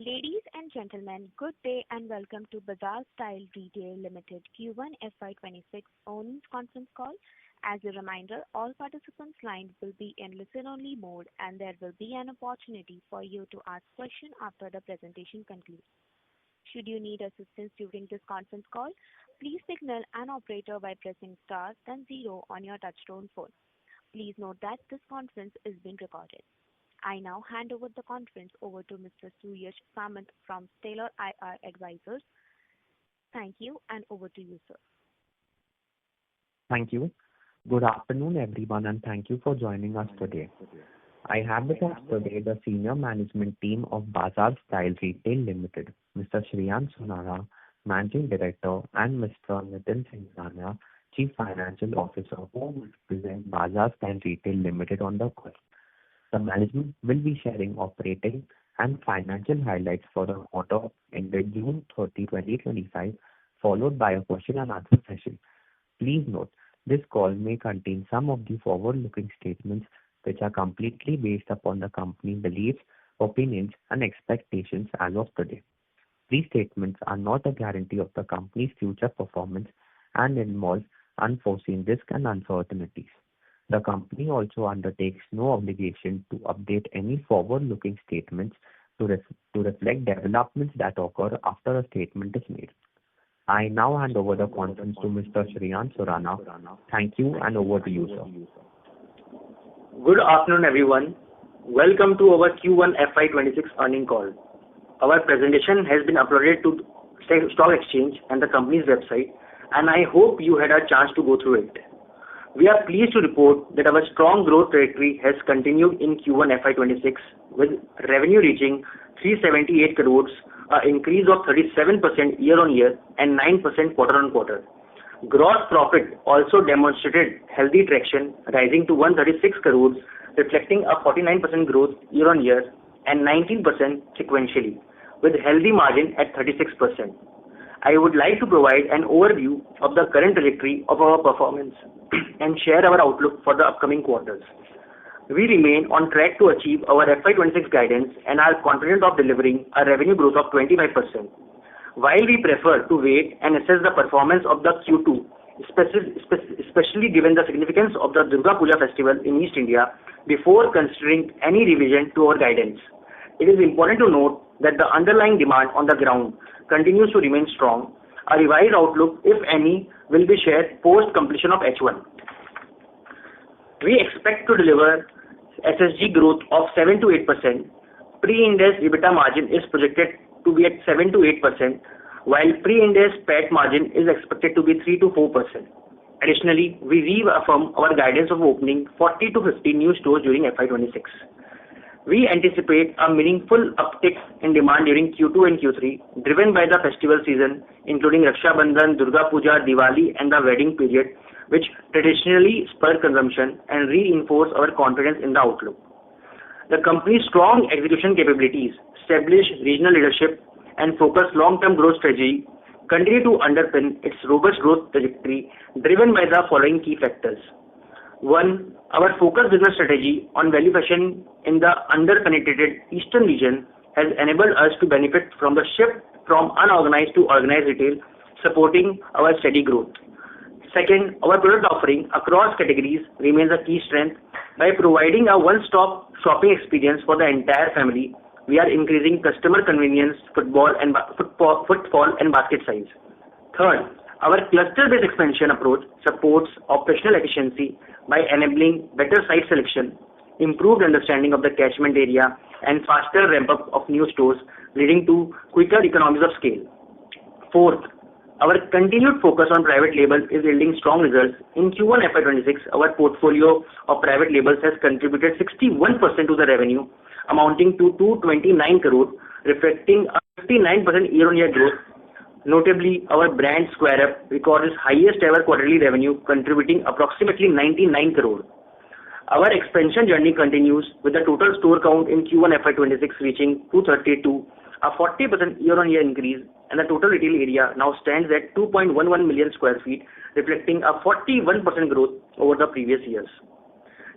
Ladies and gentlemen, good day and welcome to Baazar Style Retail Limited Q1 FY26 earnings conference call. As a reminder, all participants' lines will be in listen-only mode and there will be an opportunity for you to ask questions after the presentation concludes. Should you need assistance during this conference call, please signal an operator by pressing star then zero on your touchtone phone. Please note that this conference is being recorded. I now hand over the conference over to Mr. Suyash Samant from Stellar IR Advisors. Thank you and over to you, sir. Thank you. Good afternoon, everyone, and thank you for joining us today. I have with us today the senior management team of Baazar Style Retail Limited, Mr. Shreyansh Sonara, Managing Director, and Mr. Nitin Singhania, Chief Financial Officer, who will represent Baazar Style Retail Limited on the call. The management will be sharing operating and financial highlights for the quarter ended June 30, 2025, followed by a question and answer session. Please note, this call may contain some of the forward-looking statements which are completely based upon the company's beliefs, opinions, and expectations as of today. These statements are not a guarantee of the company's future performance and involve unforeseen risks and uncertainties. The company also undertakes no obligation to update any forward-looking statements to reflect developments that occur after a statement is made. I now hand over the conference to Mr. Shreyansh Sonara. Thank you and over to you, sir. Good afternoon, everyone. Welcome to our Q1 FY26 earnings call. Our presentation has been uploaded to Stock Exchange and the company's website, and I hope you had a chance to go through it. We are pleased to report that our strong growth trajectory has continued in Q1 FY26 with revenue reaching 378 crores, an increase of 37% year-on-year and 9% quarter-on-quarter. Gross profit also demonstrated healthy traction, rising to 136 crores, reflecting a 49% growth year-on-year and 19% sequentially, with healthy margin at 36%. I would like to provide an overview of the current trajectory of our performance and share our outlook for the upcoming quarters. We remain on track to achieve our FY26 guidance and are confident of delivering a revenue growth of 25%. While we prefer to wait and assess the performance of the Q2, especially given the significance of the Durga Puja festival in East India, before considering any revision to our guidance, it is important to note that the underlying demand on the ground continues to remain strong. A revised outlook, if any, will be shared post completion of H1. We expect to deliver SSG growth of 7 to 8%. Pre-Ind AS EBITDA margin is projected to be at 7 to 8%, while Pre-Ind AS PAT margin is expected to be 3 to 4%. Additionally, we reaffirm our guidance of opening 40 to 50 new stores during FY26. We anticipate a meaningful uptick in demand during Q2 and Q3, driven by the festival season, including Raksha Bandhan, Durga Puja, Diwali, and the wedding period, which traditionally spur consumption and reinforce our confidence in the outlook. The company's strong execution capabilities, established regional leadership, and focused long-term growth strategy continue to underpin its robust growth trajectory, driven by the following key factors. 1. Our focused business strategy on value fashion in the under-penetrated eastern region has enabled us to benefit from the shift from unorganized to organized retail, supporting our steady growth. Second, our product offering across categories remains a key strength. By providing a one-stop shopping experience for the entire family, we are increasing customer convenience, footfall and basket size. Third, our cluster-based expansion approach supports operational efficiency by enabling better site selection, improved understanding of the catchment area, and faster ramp-up of new stores, leading to quicker economies of scale. Fourth, our continued focus on private labels is yielding strong results. In Q1 FY26, our portfolio of private labels has contributed 61% to the revenue, amounting to 229 crore, reflecting a 59% year-on-year growth. Notably, our brand Square Up recorded its highest ever quarterly revenue, contributing approximately 99 crore. Our expansion journey continues with the total store count in Q1 FY26 reaching 232, a 40% year-on-year increase, and the total retail area now stands at 2.11 million square feet, reflecting a 41% growth over the previous years.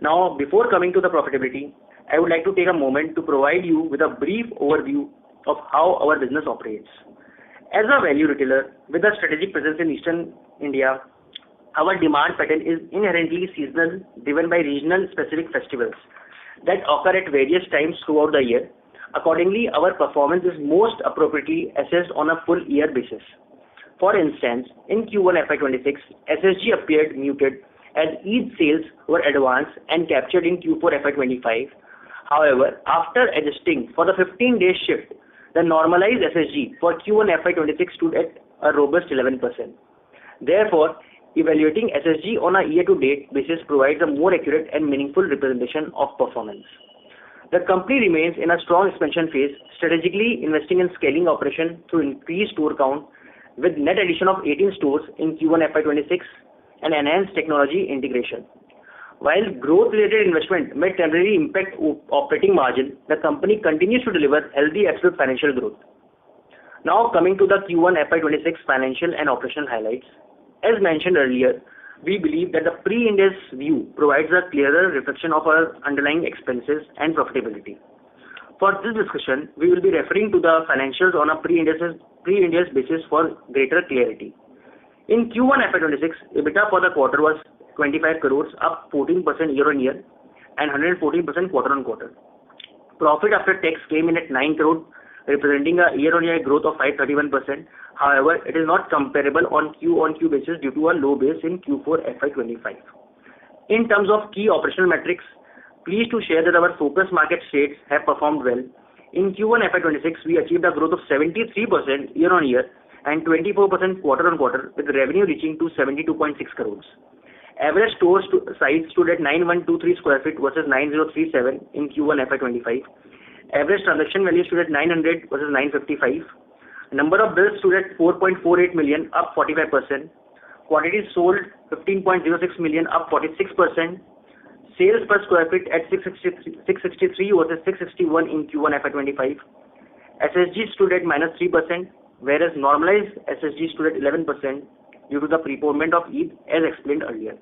Now, before coming to the profitability, I would like to take a moment to provide you with a brief overview of how our business operates. As a value retailer with a strategic presence in Eastern India, our demand pattern is inherently seasonal, driven by regional specific festivals that occur at various times throughout the year. Accordingly, our performance is most appropriately assessed on a full year basis. For instance, in Q1 FY26, SSG appeared muted as Eid sales were advanced and captured in Q4 FY25. However, after adjusting for the 15-day shift, the normalized SSG for Q1 FY26 stood at a robust 11%. Therefore, evaluating SSG on a year-to-date basis provides a more accurate and meaningful representation of performance. The company remains in a strong expansion phase, strategically investing in scaling operation through increased store count with net addition of 18 stores in Q1 FY26 and enhanced technology integration. While growth-related investment may temporarily impact operating margin, the company continues to deliver healthy absolute financial growth. Now coming to the Q1 FY26 financial and operational highlights. As mentioned earlier, we believe that the pre-Ind AS view provides a clearer reflection of our underlying expenses and profitability. For this discussion, we will be referring to the financials on a pre-Ind AS basis for greater clarity. In Q1 FY26, EBITDA for the quarter was 25 crores, up 14% year-on-year and 114% quarter-on-quarter. Profit after tax came in at 9 crores, representing a year-on-year growth of 531%. However, it is not comparable on Q-on-Q basis due to a low base in Q4 FY25. In terms of key operational metrics, pleased to share that our focus market states have performed well. In Q1 FY26, we achieved a growth of 73% year-on-year and 24% quarter-on-quarter, with revenue reaching to 72.6 crores. Average store size stood at 9123 square feet versus 9037 in Q1 FY25. Average transaction value stood at 900 versus 955. Number of bills stood at 4.48 million, up 45%. Quantities sold 15.06 million, up 46%. Sales per square feet at 663 versus 661 in Q1 FY25. SSG stood at -3%, whereas normalized SSG stood at 11% due to the preponement of Eid, as explained earlier.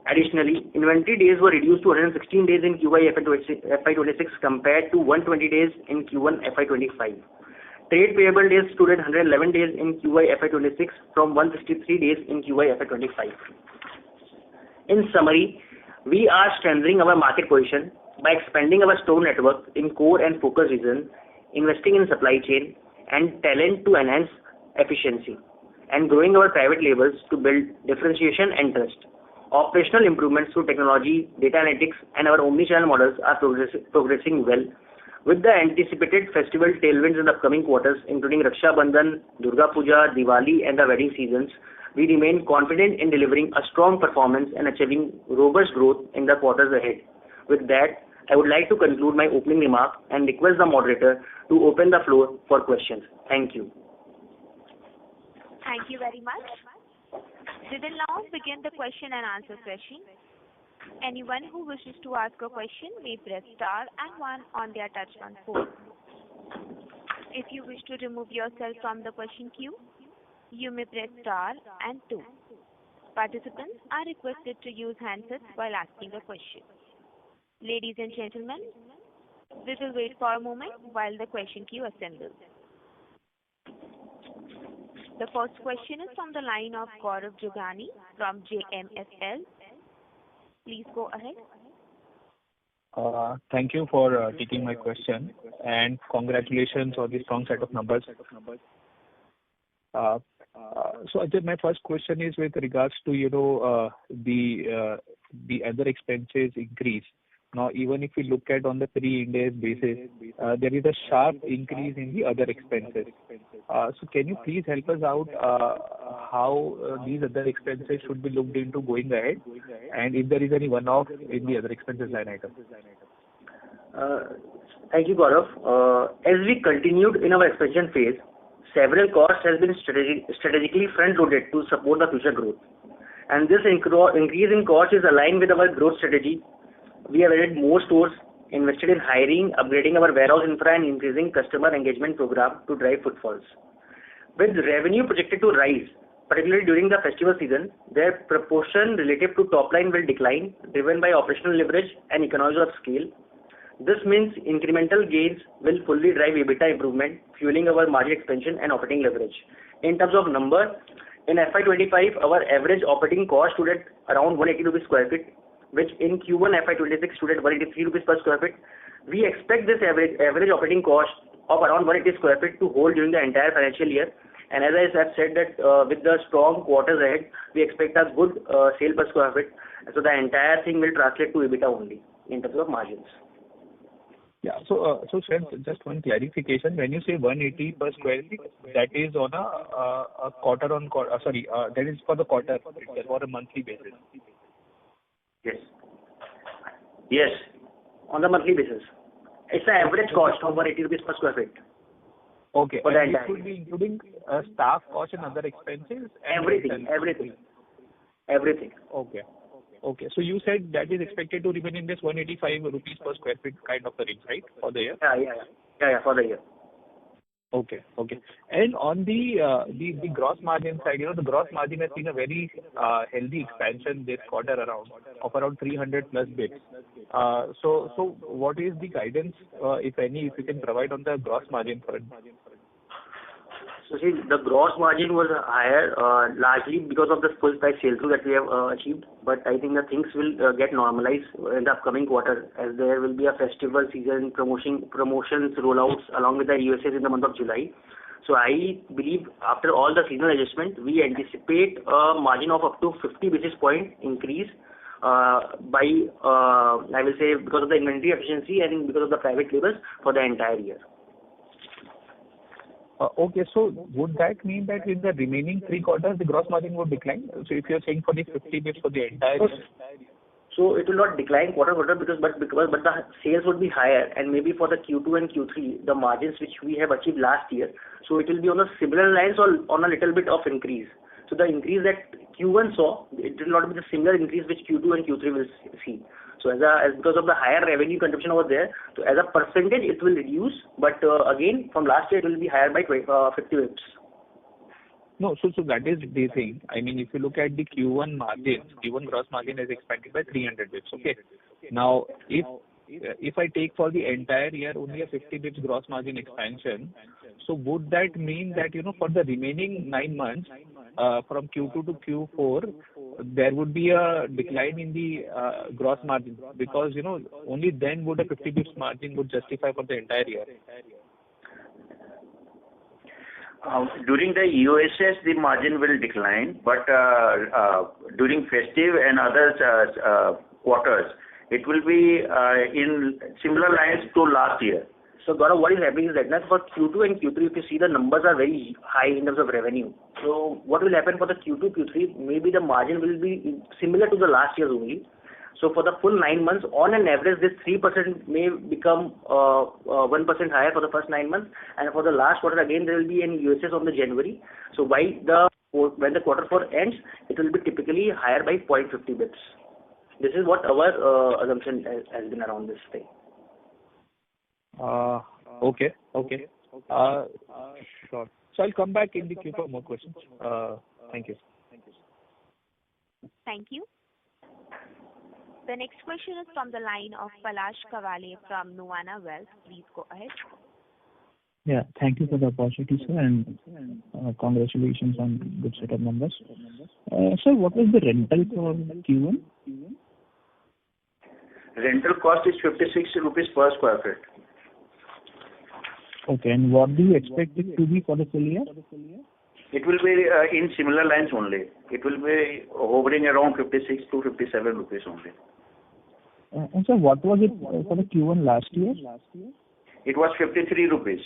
Additionally, inventory days were reduced to 116 days in Q1 FY26 compared to 120 days in Q1 FY25. Trade payable days stood at 111 days in Q1 FY26 from 163 days in Q1 FY25. In summary, we are strengthening our market position by expanding our store network in core and focus regions, investing in supply chain and talent to enhance efficiency, and growing our private labels to build differentiation and trust. Operational improvements through technology, data analytics, and our omni-channel models are progressing well. With the anticipated festival tailwinds in the upcoming quarters, including Raksha Bandhan, Durga Puja, Diwali, and the wedding seasons, we remain confident in delivering a strong performance and achieving robust growth in the quarters ahead. With that, I would like to conclude my opening remark and request the moderator to open the floor for questions. Thank you. Thank you very much. We will now begin the question and answer session. Anyone who wishes to ask a question may press star and 1 on their touchtone phone. If you wish to remove yourself from the question queue, you may press star and 2. Participants are requested to use handsets while asking a question. Ladies and gentlemen, we will wait for a moment while the question queue assembles. The first question is from the line of Gaurav Jogani from JMFL. Please go ahead. Thank you for taking my question, and congratulations on the strong set of numbers. So Ajay, my first question is with regards to the other expenses increase. Now, even if we look at on the pre-Ind AS basis, there is a sharp increase in the other expenses. So can you please help us out how these other expenses should be looked into going ahead, and if there is any one-off in the other expenses line item? Thank you, Gaurav. As we continued in our expansion phase, several costs have been strategically front-loaded to support the future growth. And this increase in cost is aligned with our growth strategy. We have added more stores, invested in hiring, upgrading our warehouse infra, and increasing customer engagement program to drive footfalls. With revenue projected to rise, particularly during the festival season, their proportion relative to top line will decline, driven by operational leverage and economies of scale. This means incremental gains will fully drive EBITDA improvement, fueling our margin expansion and operating leverage. In terms of number, in FY25, our average operating cost stood at around 180 rupees square feet, which in Q1 FY26 stood at 183 rupees per square feet. We expect this average operating cost of around 180 square feet to hold during the entire financial year. And as I have said that with the strong quarters ahead, we expect a good sale per square feet. So the entire thing will translate to EBITDA only in terms of margins. Yeah. So Shreyansh, just one clarification. When you say 180 per square feet, that is on a quarter-on-quarter, that is for the quarter or a monthly basis? Yes. Yes, on the monthly basis. It's the average cost of 180 rupees per square feet. Okay. For the And entire it would be including staff cost and other expenses? everything. Okay. So you said that is expected to remain in this 185 rupees per square feet kind of a range, right, for the year? Yeah, for the year. Okay. And on the gross margin side, the gross margin has seen a very healthy expansion this quarter of around 300 plus bits. So what is the guidance, if any, if you can provide on the gross margin front? So see, the gross margin was higher largely because of the full price sale through that we have achieved. But I think that things will get normalized in the upcoming quarter, as there will be a festival season promotions rollouts along with the USAs in the month of July. So I believe after all the seasonal adjustment, we anticipate a margin of up to 50 basis point increase by I will say because of the inventory efficiency and because of the private labels for the entire year. Okay, so would that mean that in the remaining 3 quarters, the gross margin would decline? So if you're saying for the 50 bits for the entire year? So it will not decline quarter because the sales would be higher, and maybe for the Q2 and Q3, the margins which we have achieved last year, so it will be on a similar lines or on a little bit of increase. So the increase that Q1 saw, it will not be the similar increase which Q2 and Q3 will see. So as because of the higher revenue contribution over there, so as a percentage it will reduce, but again from last year it will be higher by 50 bits. No, so that is the thing. I mean, if you look at the Q1 margins, Q1 gross margin is expanded by 300 bits. Okay. Now, if I take for the entire year only a 50 bits gross margin expansion, so would that mean that for the remaining 9 months, from Q2 to Q4, there would be a decline in the gross margin, because only then would a 50 bits margin would justify for the entire year? During the EOSS, the margin will decline, but during festive and other quarters, it will be in similar lines to last year. So Gaurav, what is happening is that now for Q2 and Q3, if you see the numbers are very high in terms of revenue. So what will happen for the Q2, Q3, maybe the margin will be similar to the last year only. So for the full 9 months, on an average, this 3% may become 1% higher for the first 9 months, and for the last quarter again there will be an USS on the January. So when the quarter 4 ends, it will be typically higher by 0.50 bits. This is what our assumption has been around this thing. Okay. Sure. So I'll come back in the queue for more questions. Thank you. Thank you. The next question is from the line of Palash Kawale from Nuvama Wealth. Please go ahead. Yeah, thank you for the opportunity, sir, and congratulations on good set of numbers. Sir, what was the rental for Q1? Rental cost is 56 rupees per square feet. Okay, and what do you expect it to be for the full year? It will be in similar lines only. It will be hovering around 56 to 57 rupees only. And sir, what was it for the Q1 last year? It was 53 rupees.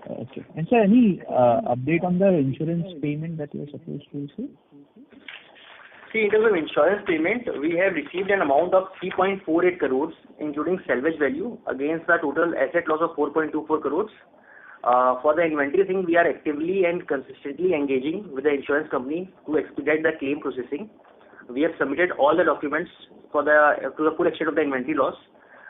Okay. And sir, any update on the insurance payment that you are supposed to receive? See, in terms of insurance payment, we have received an amount of 3.48 crores, including salvage value, against the total asset loss of 4.24 crores. For the inventory thing, we are actively and consistently engaging with the insurance company to expedite the claim processing. We have submitted all the documents to the full extent of the inventory loss.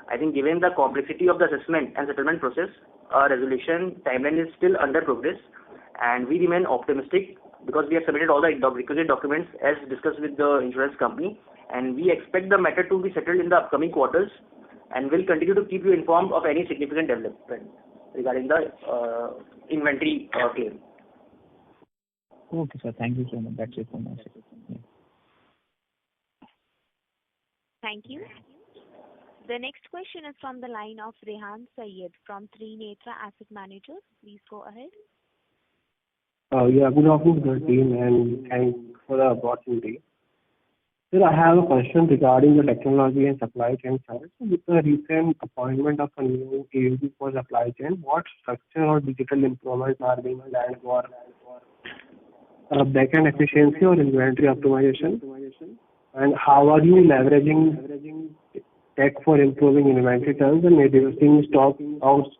I think given the complexity of the assessment and settlement process, our resolution timeline is still under progress, and we remain optimistic because we have submitted all the requisite documents as discussed with the insurance company, and we expect the matter to be settled in the upcoming quarters. and we'll continue to keep you informed of any significant development regarding the inventory claim. Okay, sir. Thank you so much. That's it from my side. Yeah. Thank you. The next question is from the line of Rehan Syed from Trinetra Asset Managers. Please go ahead. Yeah, good afternoon to the team, and thanks for the opportunity. Sir, I have a question regarding the technology and supply chain side. So with the recent appointment of a new AVP for supply chain, what structure or digital improvements are being planned for back-end efficiency or inventory optimization? And how are you leveraging tech for improving inventory terms and reducing stock outs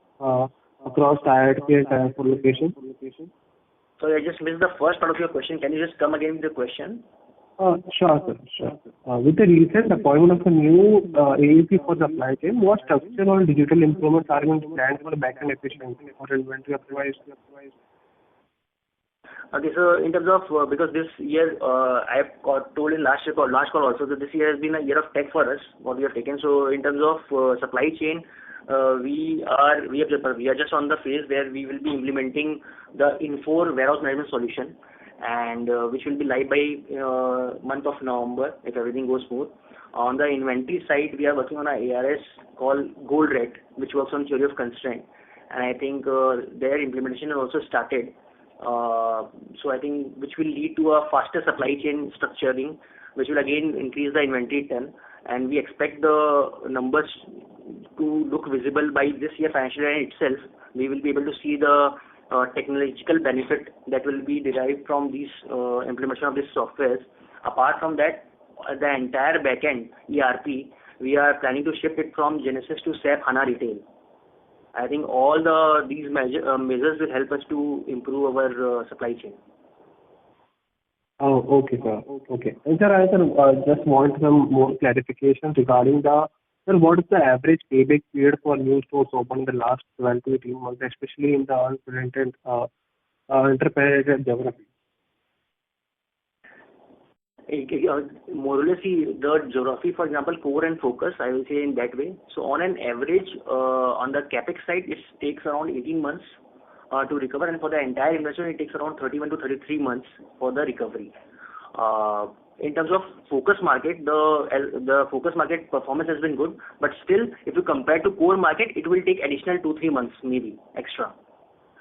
across tier 3 and tier 4 locations? So I just missed the first part of your question. Can you just come again with the question? Sure, sir. Sure. With the recent appointment of a new AVP for supply chain, what structural or digital improvements are being planned for back-end efficiency or inventory optimization? Okay, so in terms of, because this year, I have told in last call also that this year has been a year of tech for us, what we have taken. So in terms of supply chain, we are just on the phase where we will be implementing the Infor warehouse management solution, and which will be live by month of November if everything goes smooth. On the inventory side, we are working on a ARS called Gold Red, which works on theory of constraint, and I think their implementation has also started. So I think which will lead to a faster supply chain structuring, which will again increase the inventory turn, and we expect the numbers to look visible by this year financial year itself. We will be able to see the technological benefit that will be derived from these implementation of these softwares. Apart from that, the entire backend ERP, we are planning to shift it from Genesis to SAP HANA Retail. I think all these measures will help us to improve our supply chain. Oh, okay, sir. Okay. And sir, I just want some more clarification regarding sir, what is the average payback period for new stores opened in the last 12 to 18 months, especially in the unprecedented geography? More or less, the geography, for example, core and focus, I will say in that way. So on an average, on the capex side, it takes around 18 months to recover, and for the entire investment, it takes around 31 to 33 months for the recovery. In terms of focus market, the focus market performance has been good, but still, if you compare to core market, it will take additional 2-3 months maybe extra,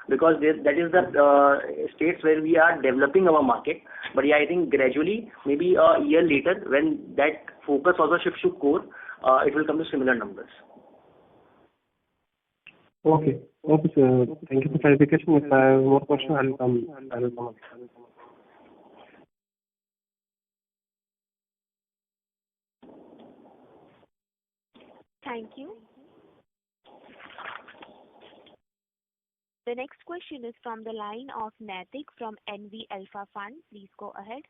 because that is the states where we are developing our market. But yeah, I think gradually, maybe a year later, when that focus also shifts to core, it will come to similar numbers. Okay. Okay, sir. Thank you for clarification. If I have more questions, I will come up. Thank you. The next question is from the line of Naitik from NV Alpha Fund. Please go ahead.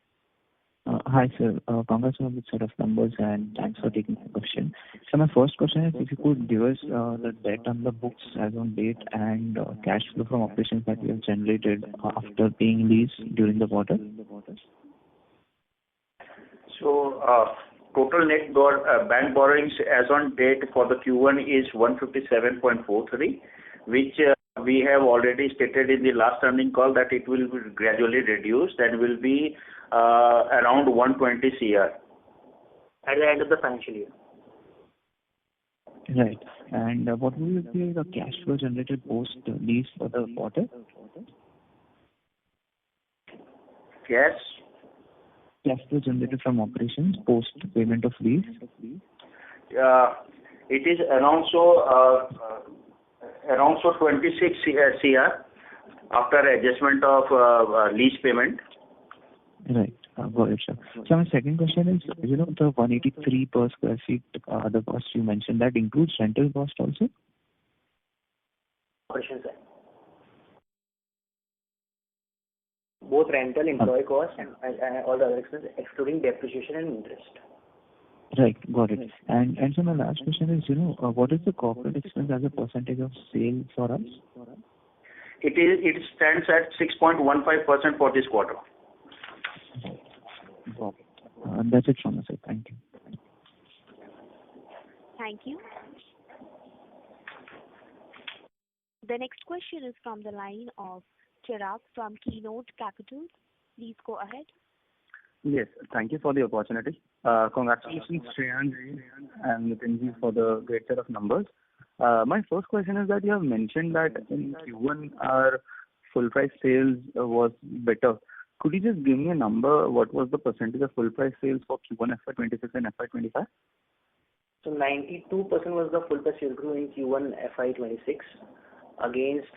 Hi, sir. Congrats on the set of numbers, and thanks for taking my question. So my first question is, if you could give us the debt on the books as on date and cash flow from operations that you have generated after paying lease during the quarter. So total net bank borrowings as on date for the Q1 is 157.43, which we have already stated in the last earning call that it will be gradually reduced and will be around 120 CR at the end of the financial year. Right. And what will be the cash flow generated post lease for the quarter? Cash flow generated from operations post payment of lease. It is around 26 CR after adjustment of lease payment. Right. Got it, sir. So my second question is, the 183 per square feet, the cost you mentioned, that includes rental cost also? Question, sir. Both rental, employee cost, and all the other expenses, excluding depreciation and interest. Right. Got it. And so my last question is, what is the corporate expense as a percentage of sales for us? It stands at 6.15% for this quarter. Got it. That's it from my side. Thank you. Thank you. The next question is from the line of Chirag from Keynote Capital. Please go ahead. Yes, thank you for the opportunity. Congratulations, Shreyan and Nitin for the great set of numbers. My first question is that you have mentioned that in Q1 our full price sales was better. Could you just give me a number? What was the percentage of full price sales for Q1 FY26 and FY25? So 92% was the full price sales growth in Q1 FY26 against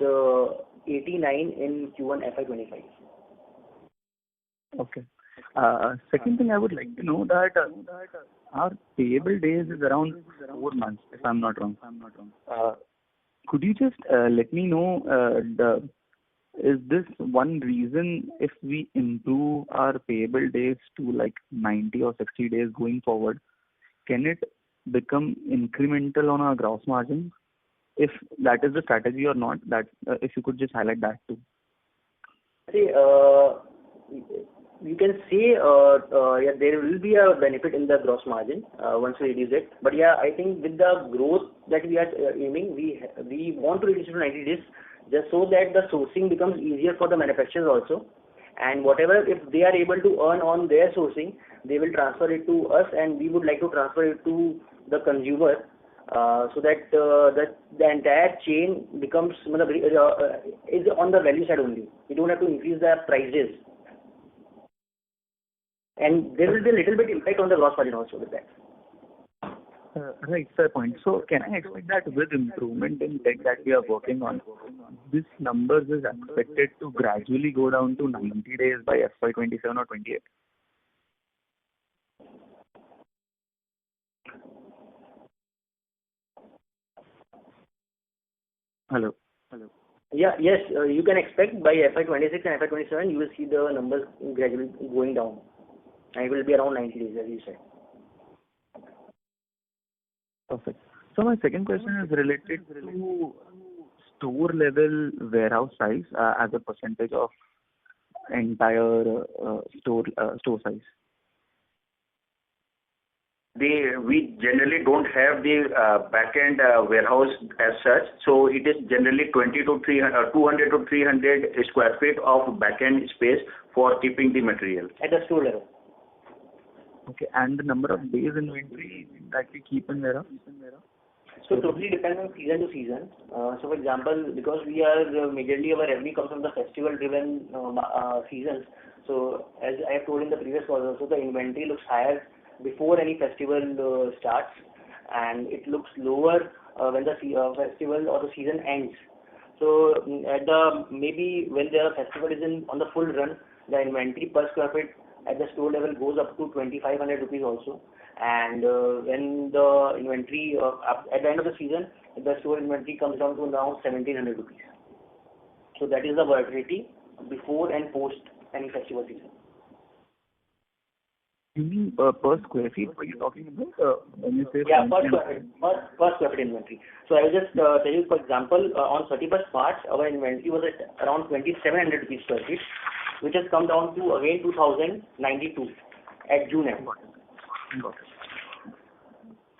89 in Q1 FY25. Okay. Second thing I would like to know that our payable days is around 4 months, if I'm not wrong. Could you just let me know is this one reason if we improve our payable days to like 90 or 60 days going forward, can it become incremental on our gross margin? If that is the strategy or not, that if you could just highlight that too. See, you can say yeah, there will be a benefit in the gross margin once we reduce it. But yeah, I think with the growth that we are aiming, we want to reduce it to 90 days just so that the sourcing becomes easier for the manufacturers also. And whatever, if they are able to earn on their sourcing, they will transfer it to us, and we would like to transfer it to the consumer so that the entire chain becomes is on the value side only. We don't have to increase the prices. And there will be a little bit impact on the gross margin also with that. Right, fair point. So can I expect that with improvement in tech that we are working on, this numbers is expected to gradually go down to 90 days by FY27 or 28? Hello. Yeah, yes, you can expect by FY26 and FY27 you will see the numbers gradually going down. And it will be around 90 days, as you said. Perfect. So my second question is related to store level warehouse size as a percentage of entire store size. We generally don't have the back-end warehouse as such, so it is generally 200 to 300 square feet of back-end space for keeping the material. At the store level. Okay, and the number of days inventory that we keep in warehouse? So totally depends on season to season. So for example, because we are majorly our revenue comes from the festival-driven seasons. So as I have told in the previous call also, the inventory looks higher before any festival starts, and it looks lower when the festival or the season ends. So at the maybe when the festival is on the full run, the inventory per square feet at the store level goes up to 2,500 rupees also. And when the inventory at the end of the season, the store inventory comes down to around 1,700 rupees. So that is the volatility before and post any festival season. You mean per square feet? What are you talking about? When you say yeah, per square feet inventory. So I will just tell you, for example, on 31st March, our inventory was at around 2,700 rupees square feet, which has come down to again 2,092 at June end. Got it.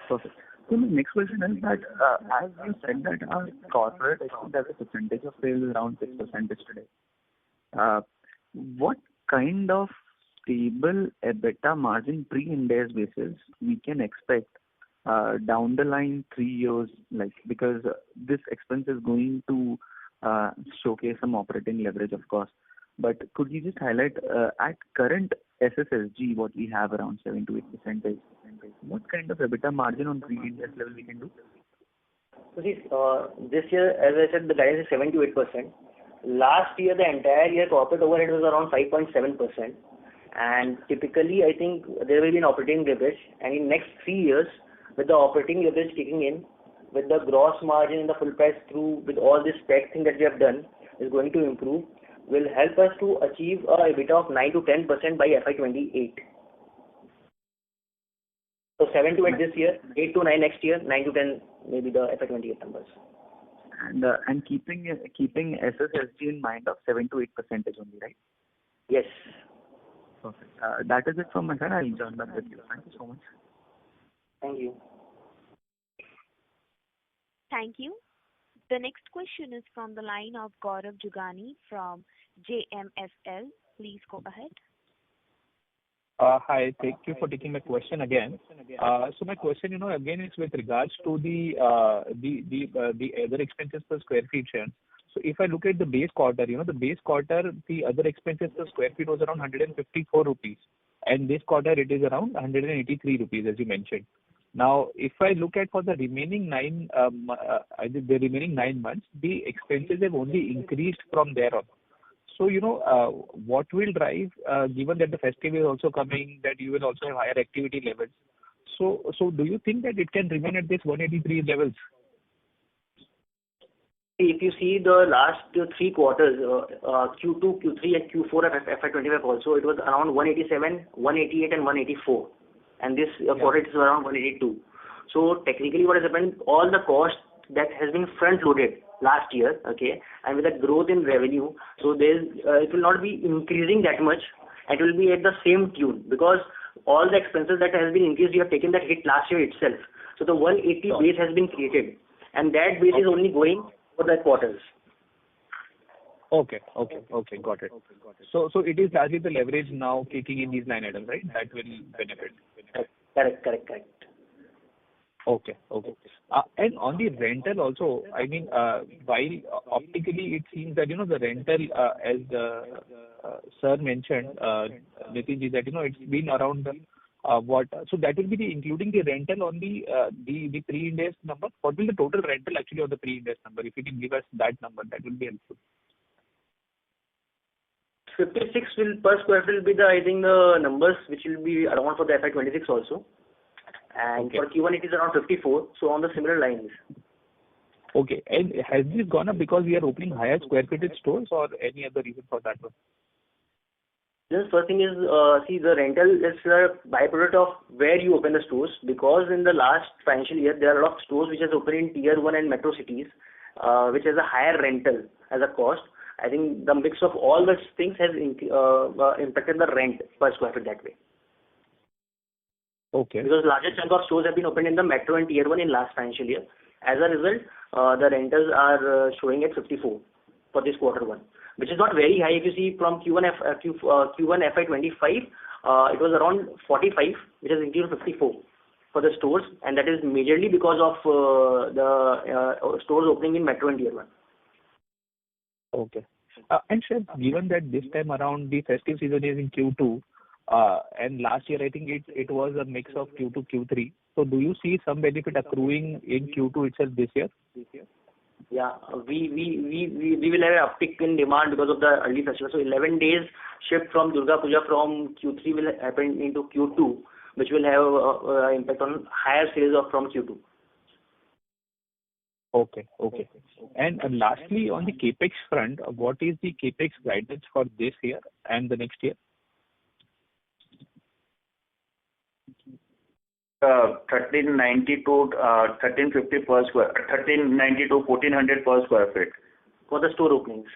Perfect. So my next question is that as you said that our corporate account as a percentage of sales is around 6% today. What kind of stable EBITDA margin pre-Ind AS basis we can expect down the line 3 years, like, because this expense is going to showcase some operating leverage, of course. But could you just highlight at current SSSG what we have around 7 to 8%? What kind of EBITDA margin on pre-Ind AS level we can do? So see, this year, as I said, the guidance is 7 to 8%. Last year, the entire year corporate overhead was around 5.7%. And typically, I think there will be an operating leverage. And in next 3 years, with the operating leverage kicking in, with the gross margin in the full price through, with all this tech thing that we have done, is going to improve, will help us to achieve a EBITDA of 9 to 10% by FY28. So 7 to 8 this year, 8 to 9 next year, 9 to 10 maybe the FY28 numbers. And keeping SSSG in mind of 7 to 8% only, right? Yes. Perfect. That is it from my side. I'll join back with you. Thank you so much. Thank you. Thank you. The next question is from the line of Gaurav Jugani from JMFL. Please go ahead. Hi. Thank you for taking my question again. So my question, again, is with regards to the other expenses per square feet share. So if I look at the base quarter, the other expenses per square feet was around 154 rupees, and this quarter it is around 183 rupees, as you mentioned. Now, if I look at for the remaining 9 months, the expenses have only increased from there on. So, what will drive, given that the festive is also coming, that you will also have higher activity levels. So do you think that it can remain at this 183 levels? If you see the last 3 quarters, Q2, Q3, and Q4 of FY25 also, it was around 187, 188, and 184. And this quarter it is around 182. So technically what has happened, all the cost that has been front-loaded last year, okay, and with the growth in revenue, so it will not be increasing that much. It will be at the same tune because all the expenses that has been increased, you have taken that hit last year itself. So the 180 base has been created, and that base is only going for the quarters. Okay, got it. So it is largely the leverage now kicking in these line items, right? That will benefit. Correct. Okay. And on the rental also, I mean, while optically it seems that, the rental, as sir mentioned, Nitinji, that, it's been around what? So that will be including the rental on the pre-Ind AS number. What will the total rental actually on the pre-Ind AS number? If you can give us that number, that will be helpful. 56 per square feet will be the numbers which will be around for the FY26 also. And for Q1 it is around 54, so on the similar lines. Okay, and has this gone up because we are opening higher square footage stores or any other reason for that one? Just first thing is, the rental is a byproduct of where you open the stores, because in the last financial year there are a lot of stores which has opened in tier 1 and metro cities, which has a higher rental as a cost. I think the mix of all these things has impacted the rent per square feet that way. Okay. Because larger chunk of stores have been opened in the metro and tier 1 in last financial year. As a result, the rentals are showing at 54 for this quarter 1, which is not very high. If you see from Q1 FY25, it was around 45, which has increased to 54 for the stores, and that is majorly because of the stores opening in metro and tier 1. Okay. And sir, given that this time around the festive season is in Q2, and last year I think it was a mix of Q2, Q3. So do you see some benefit accruing in Q2 itself this year? Yeah, we will have an uptick in demand because of the early festival. So 11 days shift from Durga Puja from Q3 will happen into Q2, which will have impact on higher sales from Q2. Okay. And lastly, on the capex front, what is the capex guidance for this year and the next year? 1390 to 1350 per square, 1390 to 1400 per square feet for the store openings.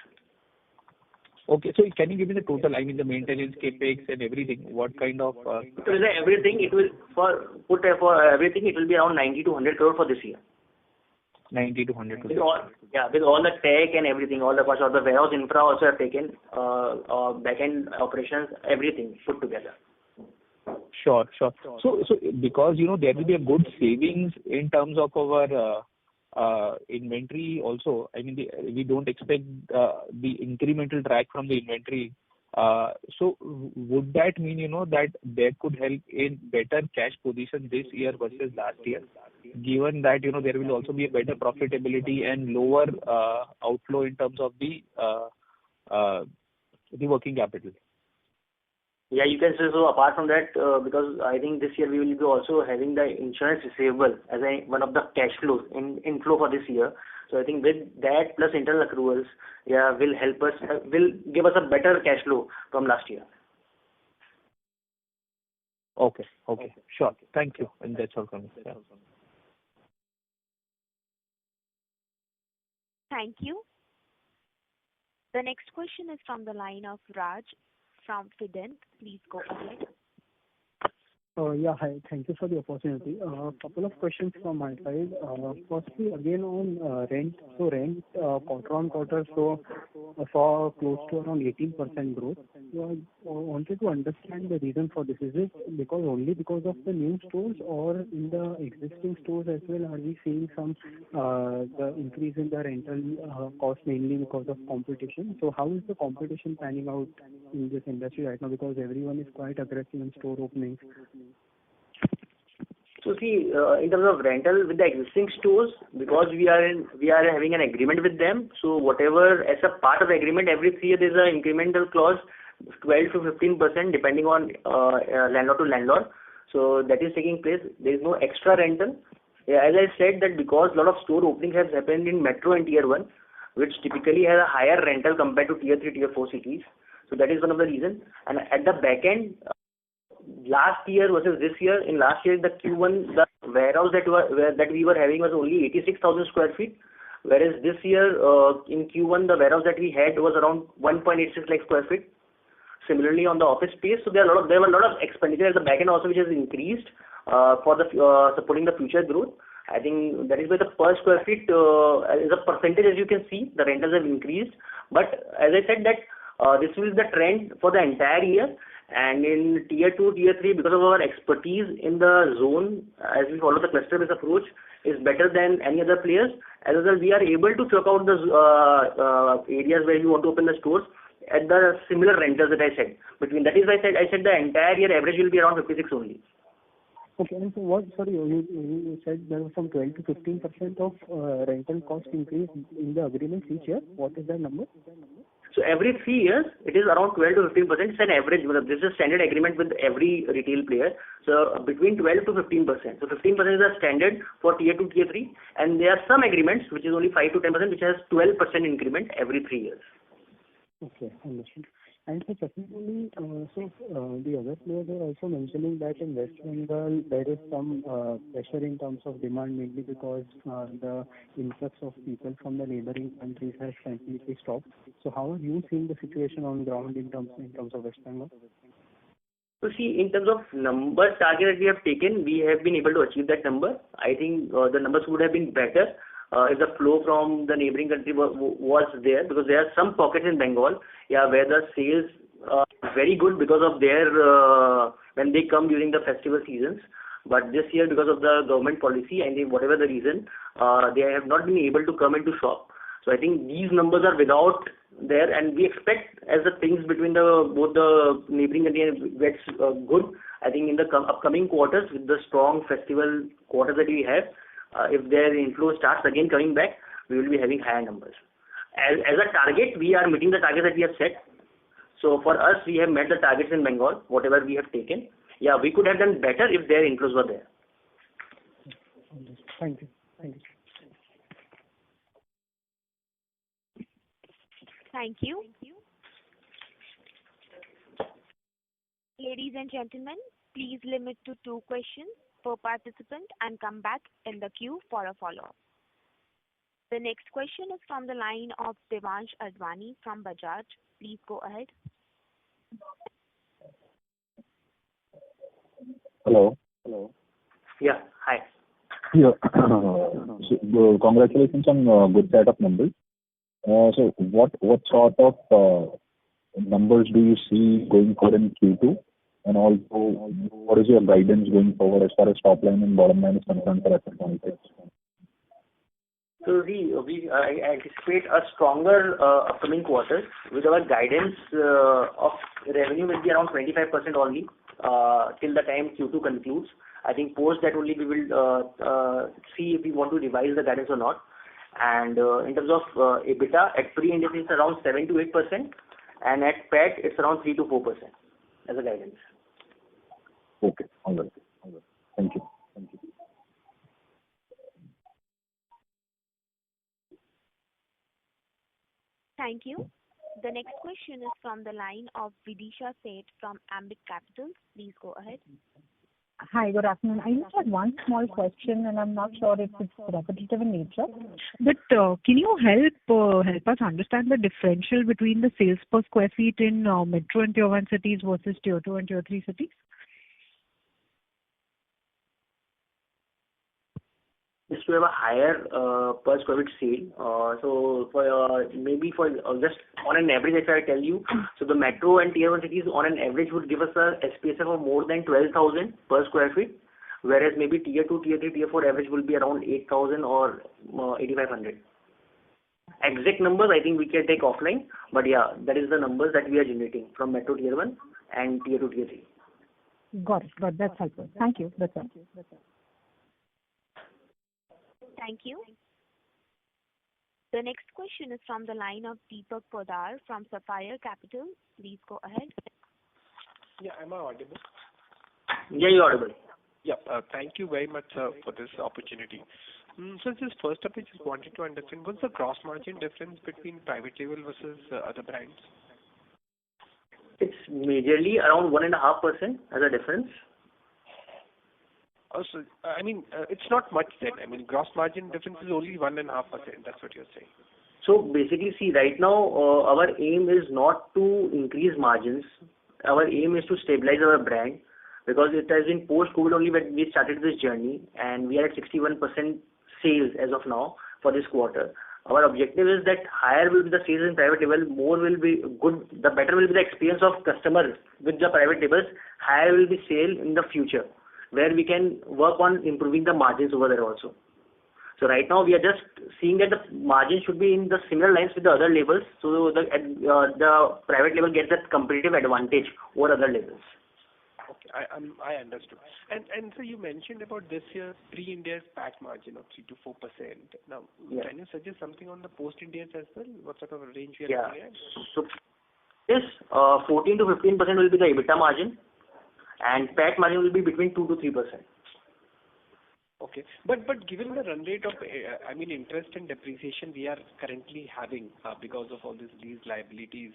Okay, so can you give me the total? I mean, the maintenance, capex, and everything. What kind of? Everything it will for everything it will be around 90 to 100 crore for this year. 90 to 100 crore. With all the tech and everything, all the costs of the warehouse infra also have taken, back-end operations, everything put together. Sure. So because, there will be a good savings in terms of our inventory also. I mean, we don't expect the incremental drag from the inventory. So would that mean, that that could help in better cash position this year versus last year, given that, there will also be a better profitability and lower outflow in terms of the working capital? Yeah, you can say so. Apart from that, because I think this year we will be also having the insurance receivable as one of the cash flows inflow for this year. So I think with that plus internal accruals, will help us, will give us a better cash flow from last year. Okay, sure. Thank you, and that's all from me. Yeah. Thank you. The next question is from the line of Raj from Fident. Please go ahead. Yeah, hi. Thank you for the opportunity. Couple of questions from my side. Firstly, again on rent. So rent quarter-on-quarter saw close to around 18% growth. So I wanted to understand the reason for this. Is it only because of the new stores, or in the existing stores as well, are we seeing some the increase in the rental cost mainly because of competition? So how is the competition panning out in this industry right now? Because everyone is quite aggressive in store openings. So see, in terms of rental with the existing stores, because we are having an agreement with them. So whatever as a part of the agreement, every 3 years there is an incremental clause, 12 to 15% depending on landlord to landlord. So that is taking place. There is no extra rental. Yeah, as I said that because a lot of store openings have happened in metro and tier 1, which typically has a higher rental compared to tier 3, tier 4 cities. So that is one of the reasons. And at the back end, last year versus this year, in last year the Q1, the warehouse that we were having was only 86,000 square feet, whereas this year in Q1 the warehouse that we had was around 1.86 lakh square feet. Similarly on the office space, so there were a lot of expenditure at the back end also, which has increased for the supporting the future growth. I think that is why the per square feet as a percentage, as you can see, the rentals have increased. But as I said that this will be the trend for the entire year. And in tier 2, tier 3, because of our expertise in the zone, as we follow the cluster-based approach, is better than any other players. As a result, we are able to check out the areas where we want to open the stores at the similar rentals that I said. That is why I said the entire year average will be around 56 only. Okay, and so what, sorry, you said there was some 12 to 15% of rental cost increase in the agreement each year. What is that number? So every 3 years, it is around 12 to 15%. It's an average. This is a standard agreement with every retail player. So between 12 to 15%. So 15% is the standard for tier 2, tier 3. And there are some agreements, which is only 5 to 10%, which has 12% increment every 3 years. Okay, understood. And so secondly, the other players are also mentioning that in West Bengal there is some pressure in terms of demand, mainly because the influx of people from the neighboring countries has completely stopped. So how are you seeing the situation on ground in terms of West Bengal? So see, in terms of number target that we have taken, we have been able to achieve that number. I think the numbers would have been better if the flow from the neighboring country was there, because there are some pockets in Bengal, where the sales are very good because of their when they come during the festival seasons. But this year, because of the government policy and whatever the reason, they have not been able to come into shop. So I think these numbers are without there, and we expect as the things between both the neighboring countries gets good. I think in the upcoming quarters, with the strong festival quarters that we have, if their inflow starts again coming back, we will be having higher numbers. As a target, we are meeting the target that we have set. So for us, we have met the targets in Bengal, whatever we have taken. Yeah, we could have done better if their inflows were there. Thank you. Thank you. Thank you. Ladies and gentlemen, please limit to 2 questions per participant and come back in the queue for a follow-up. The next question is from the line of Devansh Advani from Bajaj. Please go ahead. Hello. Yeah, hi. Yeah. So, congratulations on good set of numbers. So what sort of numbers do you see going forward in Q2? And also, what is your guidance going forward as far as top line and bottom line is concerned for FY2026? So we anticipate a stronger upcoming quarters, with our guidance of revenue will be around 25% only till the time Q2 concludes. I think post that only we will see if we want to revise the guidance or not. And in terms of EBITDA, at pre-Ind AS it's around 7 to 8%, and at PAT it's around 3 to 4% as a guidance. Okay, all right. Thank you. Thank you. The next question is from the line of Vidisha Seth from Ambit Capital. Please go ahead. Hi, good afternoon. I just had one small question, and I'm not sure if it's repetitive in nature. But can you help us understand the differential between the sales per square feet in metro and tier 1 cities versus tier 2 and tier 3 cities? to have a higher per square feet sale. So for maybe for just on an average, if I tell you, so the metro and tier 1 cities on an average would give us a SPSF of more than 12,000 per square feet, whereas maybe tier 2, tier 3, tier 4 average will be around 8,000 or 8,500. Exact numbers I think we can take offline, but yeah, that is the numbers that we are generating from metro tier 1 and tier 2, tier 3. Got it. That's helpful. Thank you. That's all. Thank you. The next question is from the line of Deepak Podar from Sapphire Capital. Please go ahead. Yeah, am I audible? Yeah, you're audible. Yeah, thank you very much, sir, for this opportunity. So just first up, I just wanted to understand, what's the gross margin difference between private label versus other brands? It's majorly around 1.5% as a difference. Also, it's not much then. Gross margin difference is only 1.5%. That's what you're saying. So basically, see, right now, our aim is not to increase margins. Our aim is to stabilize our brand, because it has been post-COVID only when we started this journey, and we are at 61% sales as of now for this quarter. Our objective is that higher will be the sales in private label, more will be good, the better will be the experience of customers with the private labels, higher will be sale in the future, where we can work on improving the margins over there also. So right now we are just seeing that the margin should be in the similar lines with the other labels, so the private label gets that competitive advantage over other labels. Okay, I understood. And so you mentioned about this year pre-Ind AS PAT margin of 3 to 4%. Now, Can you suggest something on the post-Ind AS as well? What sort of a range we are looking at? So this 14 to 15% will be the EBITDA margin, and PAT margin will be between 2 to 3%. Okay, but given the run rate of interest and depreciation we are currently having because of all these liabilities,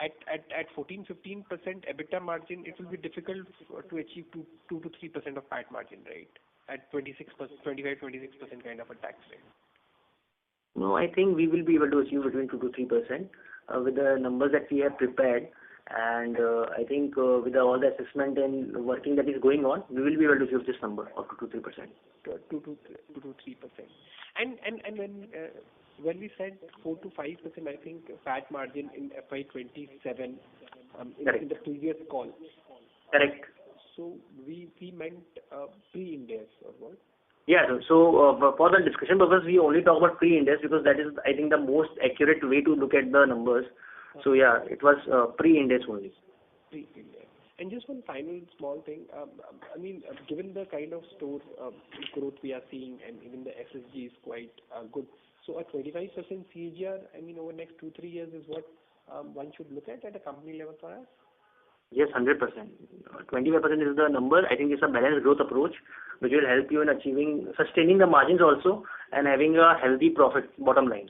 at 14-15% EBITDA margin, it will be difficult to achieve 2 to 3% of PAT margin, right? At 25-26% kind of a tax rate. No, I think we will be able to achieve between 2 to 3% with the numbers that we have prepared, and I think with all the assessment and working that is going on, we will be able to achieve this number of 2 to 3%. 2 to 3%. And when we said 4 to 5%, I think PAT margin in FY27 in the previous call. Correct. So we meant pre-Ind AS or what? Yeah, so for the discussion purpose, we only talk about pre-Ind AS because that is, I think, the most accurate way to look at the numbers. So yeah, it was pre-Ind AS only. Pre-Ind AS. And just one final small thing. Given the kind of store growth we are seeing, and even the SSG is quite good. So a 25% CAGR, over the next 2-3 years is what one should look at a company level for us? Yes, 100%. 25% is the number. I think it's a balanced growth approach, which will help you in sustaining the margins also, and having a healthy profit bottom line.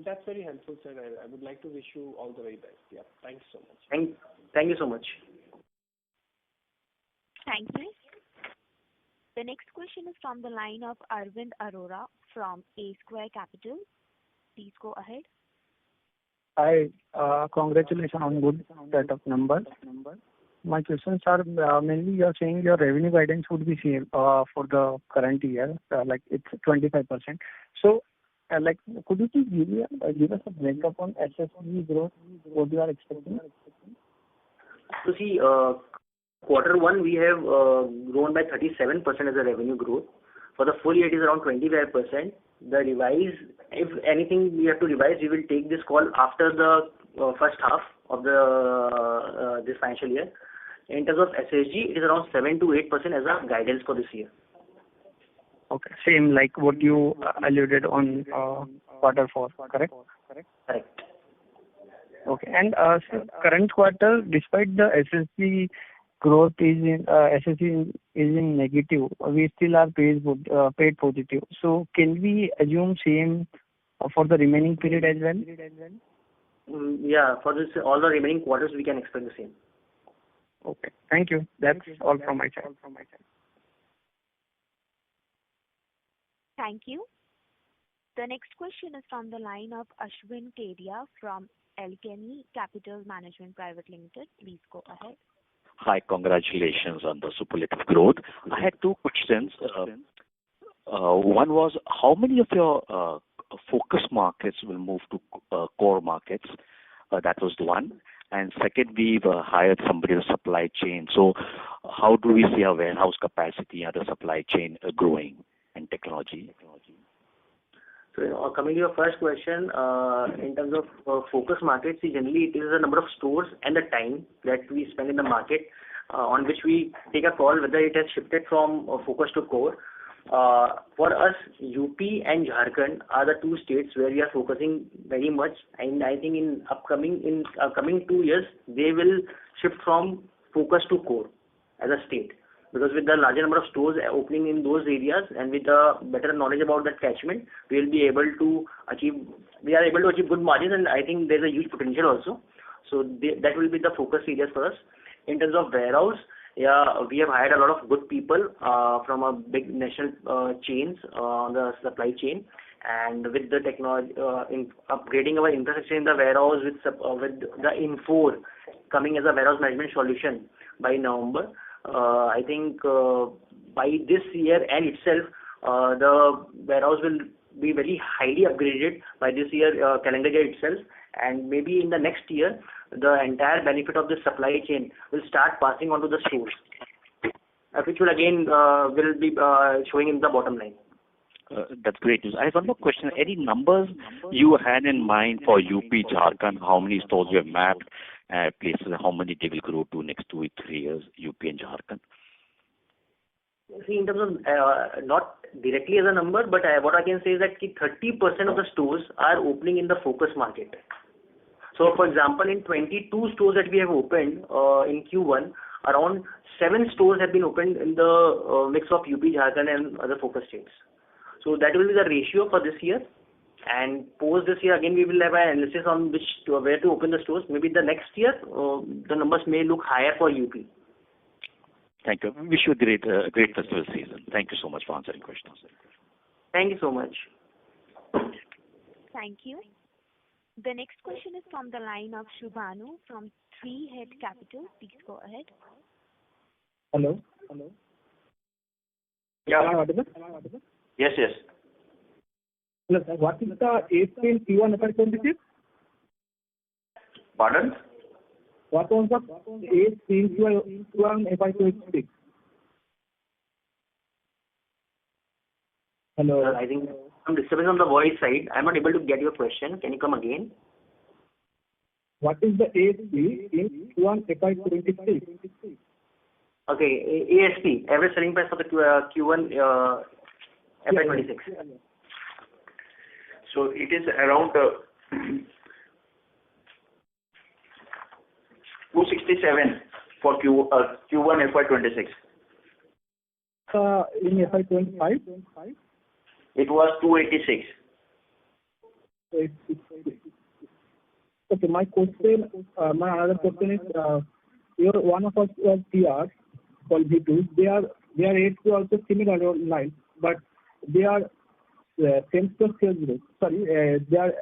That's very helpful, sir. I would like to wish you all the very best. Yeah, thanks so much. Thank you so much. Thank you. The next question is from the line of Arvind Arora from A Square Capital. Please go ahead. Hi, congratulations on good set of numbers. My questions are mainly you're saying your revenue guidance would be same for the current year, like it's 25%. So, could you please give us a breakup on SSG growth, what you are expecting? So see, quarter one we have grown by 37% as a revenue growth. For the full year it is around 25%. The revise, if anything we have to revise, we will take this call after the first half of the this financial year. In terms of SSG, it is around 7 to 8% as a guidance for this year. Okay, same like what you alluded on quarter 4, correct? Correct. Okay, and current quarter, despite the SSG growth SSG is in negative, we still are paid positive. So can we assume same for the remaining period as well? Yeah, for this all the remaining quarters we can expect the same. Okay, thank you. That's all from my side. Thank you. The next question is from the line of Ashwin Kedia from Alchemy Capital Management Private Limited. Please go ahead. Hi, congratulations on the superlative growth. I had two questions. One was, how many of your focus markets will move to core markets? That was the one. And second, we've hired somebody in the supply chain. So how do we see our warehouse capacity and the supply chain growing and technology? So coming to your first question, in terms of focus markets, see, generally it is the number of stores and the time that we spend in the market on which we take a call whether it has shifted from focus to core. For us, UP and Jharkhand are the two states where we are focusing very much, and I think in coming 2 years they will shift from focus to core as a state, because with the larger number of stores opening in those areas and with the better knowledge about that catchment, we are able to achieve good margins, and I think there's a huge potential also. So that will be the focus areas for us. In terms of warehouse, yeah, we have hired a lot of good people from a big national chains on the supply chain, and with the technology, in upgrading our infrastructure in the warehouse with the Infor coming as a warehouse management solution by November. I think by this year end itself, the warehouse will be very highly upgraded by this year, calendar year itself, and maybe in the next year, the entire benefit of the supply chain will start passing on to the stores, which will again will be showing in the bottom line. That's great news. I have one more question. Any numbers you had in mind for UP, Jharkhand? How many stores you have mapped, places, how many they will grow to next 2 or 3 years, UP and Jharkhand? See, in terms of not directly as a number, but what I can say is that 30% of the stores are opening in the focus market. So, for example, in 22 stores that we have opened in Q1, around 7 stores have been opened in the mix of UP, Jharkhand and other focus states. So that will be the ratio for this year. And post this year, again, we will have an analysis on where to open the stores. Maybe the next year, the numbers may look higher for UP. Thank you. Wish you a great festival season. Thank you so much for answering questions. Thank you so much. Thank you. The next question is from the line of Shubhanu from Three Head Capital. Please go ahead. Hello. Yeah. Am I audible? Yes. Hello, sir. What is the ASP in Q1 FY26? Pardon? What was the ASP in Q1 FY26? Hello. I think some disturbance on the voice side. I'm not able to get your question. Can you come again? What is the ASP in Q1 FY26? Okay, ASP, average selling price for the Q1 FY26. So it is around 267 for Q1 FY26. In FY25? It was 286. Okay, my other question is, one of us was PR called V2. Their ASP also similar line, but they are same store sales growth. Sorry, they are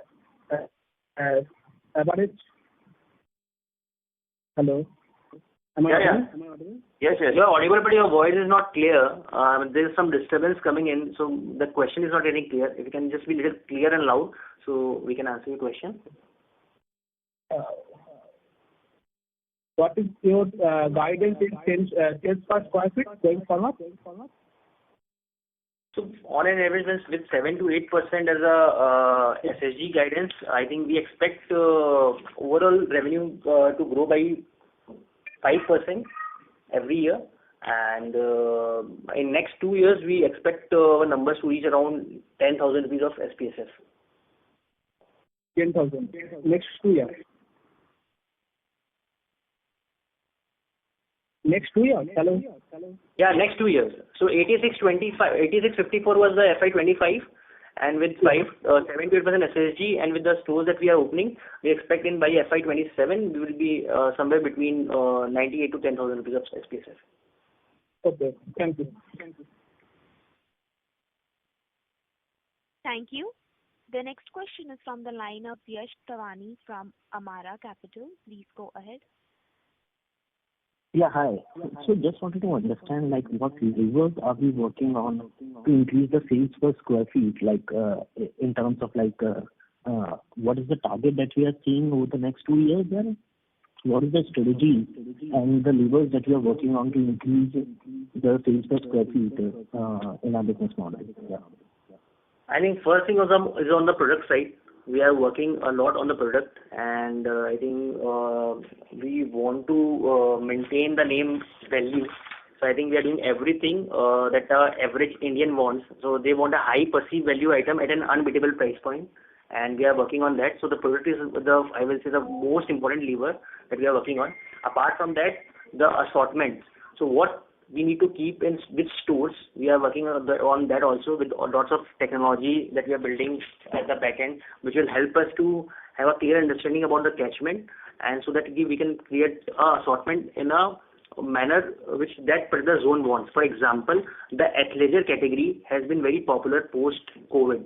average. Hello. Am I audible? Yes. You're audible, but your voice is not clear. There is some disturbance coming in, so the question is not getting clear. If you can just be a little clear and loud, so we can answer your question. What is your guidance in sales per square feet going forward? So on an average, with 7 to 8% as a SSG guidance, I think we expect overall revenue to grow by 5% every year, and in next 2 years we expect our numbers to reach around 10,000 rupees of SPSF. 10,000 next 2 years. Next 2 years. Hello. Yeah, next 2 years. So 8654 was the FY25, and with 7 to 8% SSG, and with the stores that we are opening, we expect by FY27 we will be somewhere between 98 to 10,000 rupees of SPSF. Okay, thank you. Thank you. The next question is from the line of Yash Tawani from Amara Capital. Please go ahead. Yeah, hi. So just wanted to understand, like, what levers are we working on to increase the sales per square feet, like, in terms of like, what is the target that we are seeing over the next 2 years then? What is the strategy and the levers that we are working on to increase the sales per square feet in our business model? Yeah. I think first thing is on the product side. We are working a lot on the product, and I think we want to maintain the name value. So I think we are doing everything that the average Indian wants. So they want a high perceived value item at an unbeatable price point, and we are working on that. So the product is I will say, the most important lever that we are working on. Apart from that, the assortment. So what we need to keep in which stores, we are working on that also, with lots of technology that we are building at the back end, which will help us to have a clear understanding about the catchment, and so that we can create a assortment in a manner which that particular zone wants. For example, the athleisure category has been very popular post-COVID,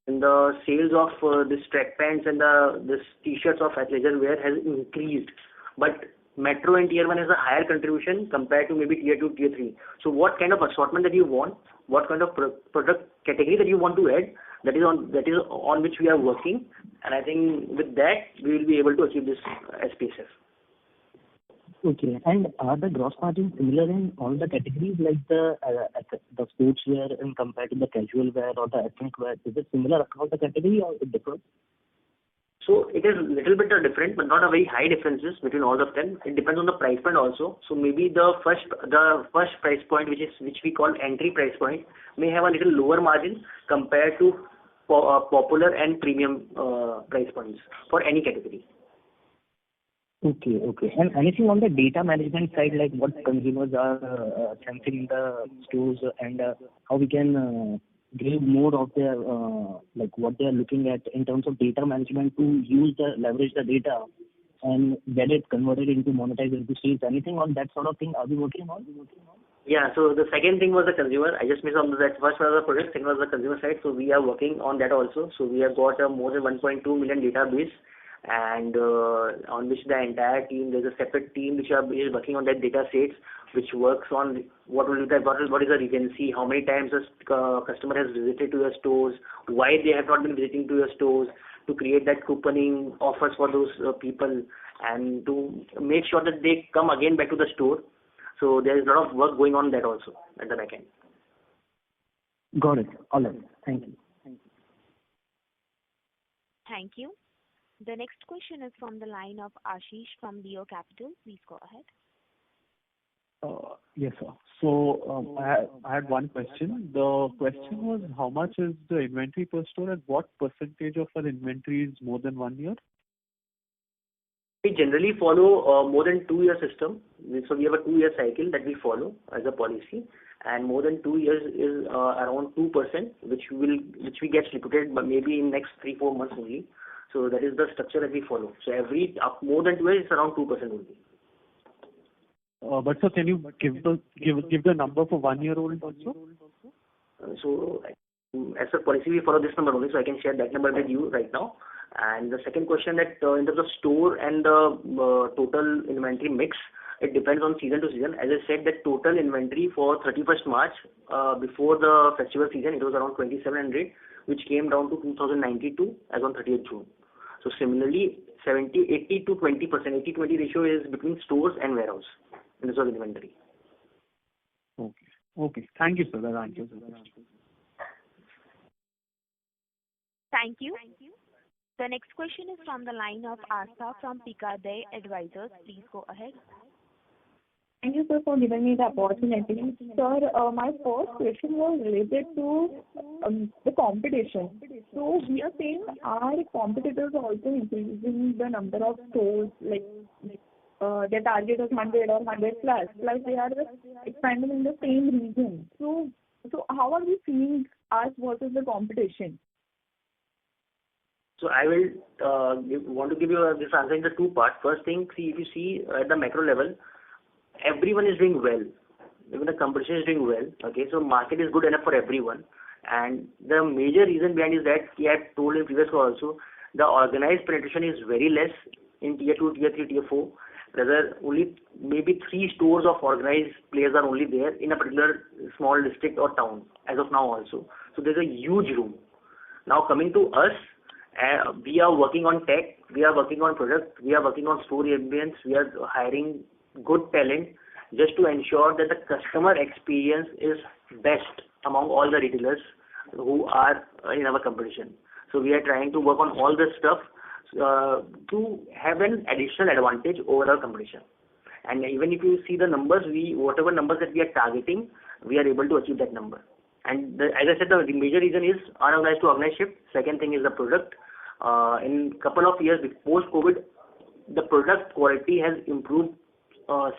and the sales of this track pants and this t-shirts of athleisure wear has increased. But Metro and Tier 1 has a higher contribution compared to maybe Tier 2, Tier 3. So what kind of assortment that you want, what kind of product category that you want to add, that is on which we are working, and I think with that we will be able to achieve this SPSF. Okay. And are the gross margins similar in all the categories, like the sportswear and compared to the casual wear or the ethnic wear? Is it similar across the category or it differs? So it is a little bit different, but not a very high differences between all of them. It depends on the price point also. So maybe the first price point, which we call entry price point, may have a little lower margin compared to popular and premium price points for any category. Okay. And anything on the data management side, like what consumers are sensing in the stores, and how we can give more of their like what they are looking at in terms of data management to leverage the data and get it converted into monetized into sales. Anything on that sort of thing are we working on? Yeah, so the second thing was the consumer. I just missed on that. First was the product, second was the consumer side. So we are working on that also. So we have got a more than 1.2 million database, and on which the entire team, there's a separate team which is working on that data sets, which works on what is the recency, how many times a customer has visited to your stores, why they have not been visiting to your stores, to create that couponing offers for those people, and to make sure that they come again back to the store. So there is a lot of work going on that also at the back end. Got it. All right. Thank you. Thank you. The next question is from the line of Ashish from Leo Capital. Please go ahead. Yes, sir. So I had one question. The question was, how much is the inventory per store, and what percentage of our inventory is more than 1 year? We generally follow more than 2 year system. So we have a 2 year cycle that we follow as a policy, and more than 2 years is around 2%, which we get liquidated, but maybe in next 3-4 months only. So that is the structure that we follow. So every more than 2 years, it's around 2% only. But sir, can you give the number for 1 year old also? So as a policy, we follow this number only, so I can share that number with you right now. And the second question, that in terms of store and the total inventory mix, it depends on season to season. As I said, the total inventory for 31st March, before the festival season, it was around 2,700, which came down to 2,092 as on 30th June. So similarly, 80 to 20%, 80-20 ratio is between stores and warehouse in terms of inventory. Okay. Thank you, sir. That answers the question. Thank you. The next question is from the line of Asta from Picadey Advisors. Please go ahead. Thank you, sir, for giving me the opportunity. Sir, my first question was related to the competition. So we are saying our competitors are also increasing the number of stores, like their target is 100 or 100 plus they are expanding in the same region. So how are we seeing us versus the competition? So I will want to give you this answer in the two parts. First thing, if you see at the macro level, everyone is doing well. Even the competition is doing well. Okay, so market is good enough for everyone. And the major reason behind is that we had told in previous call also, the organized penetration is very less in Tier 2, Tier 3, Tier 4. Rather, only maybe 3 stores of organized players are only there in a particular small district or town as of now also. So there's a huge room. Now coming to us, we are working on tech, we are working on product, we are working on store ambience, we are hiring good talent just to ensure that the customer experience is best among all the retailers who are in our competition. So we are trying to work on all this stuff to have an additional advantage over our competition. And even if you see the numbers, whatever numbers that we are targeting, we are able to achieve that number. And as I said, the major reason is unorganized to organized shift. Second thing is the product. In couple of years post-COVID, the product quality has improved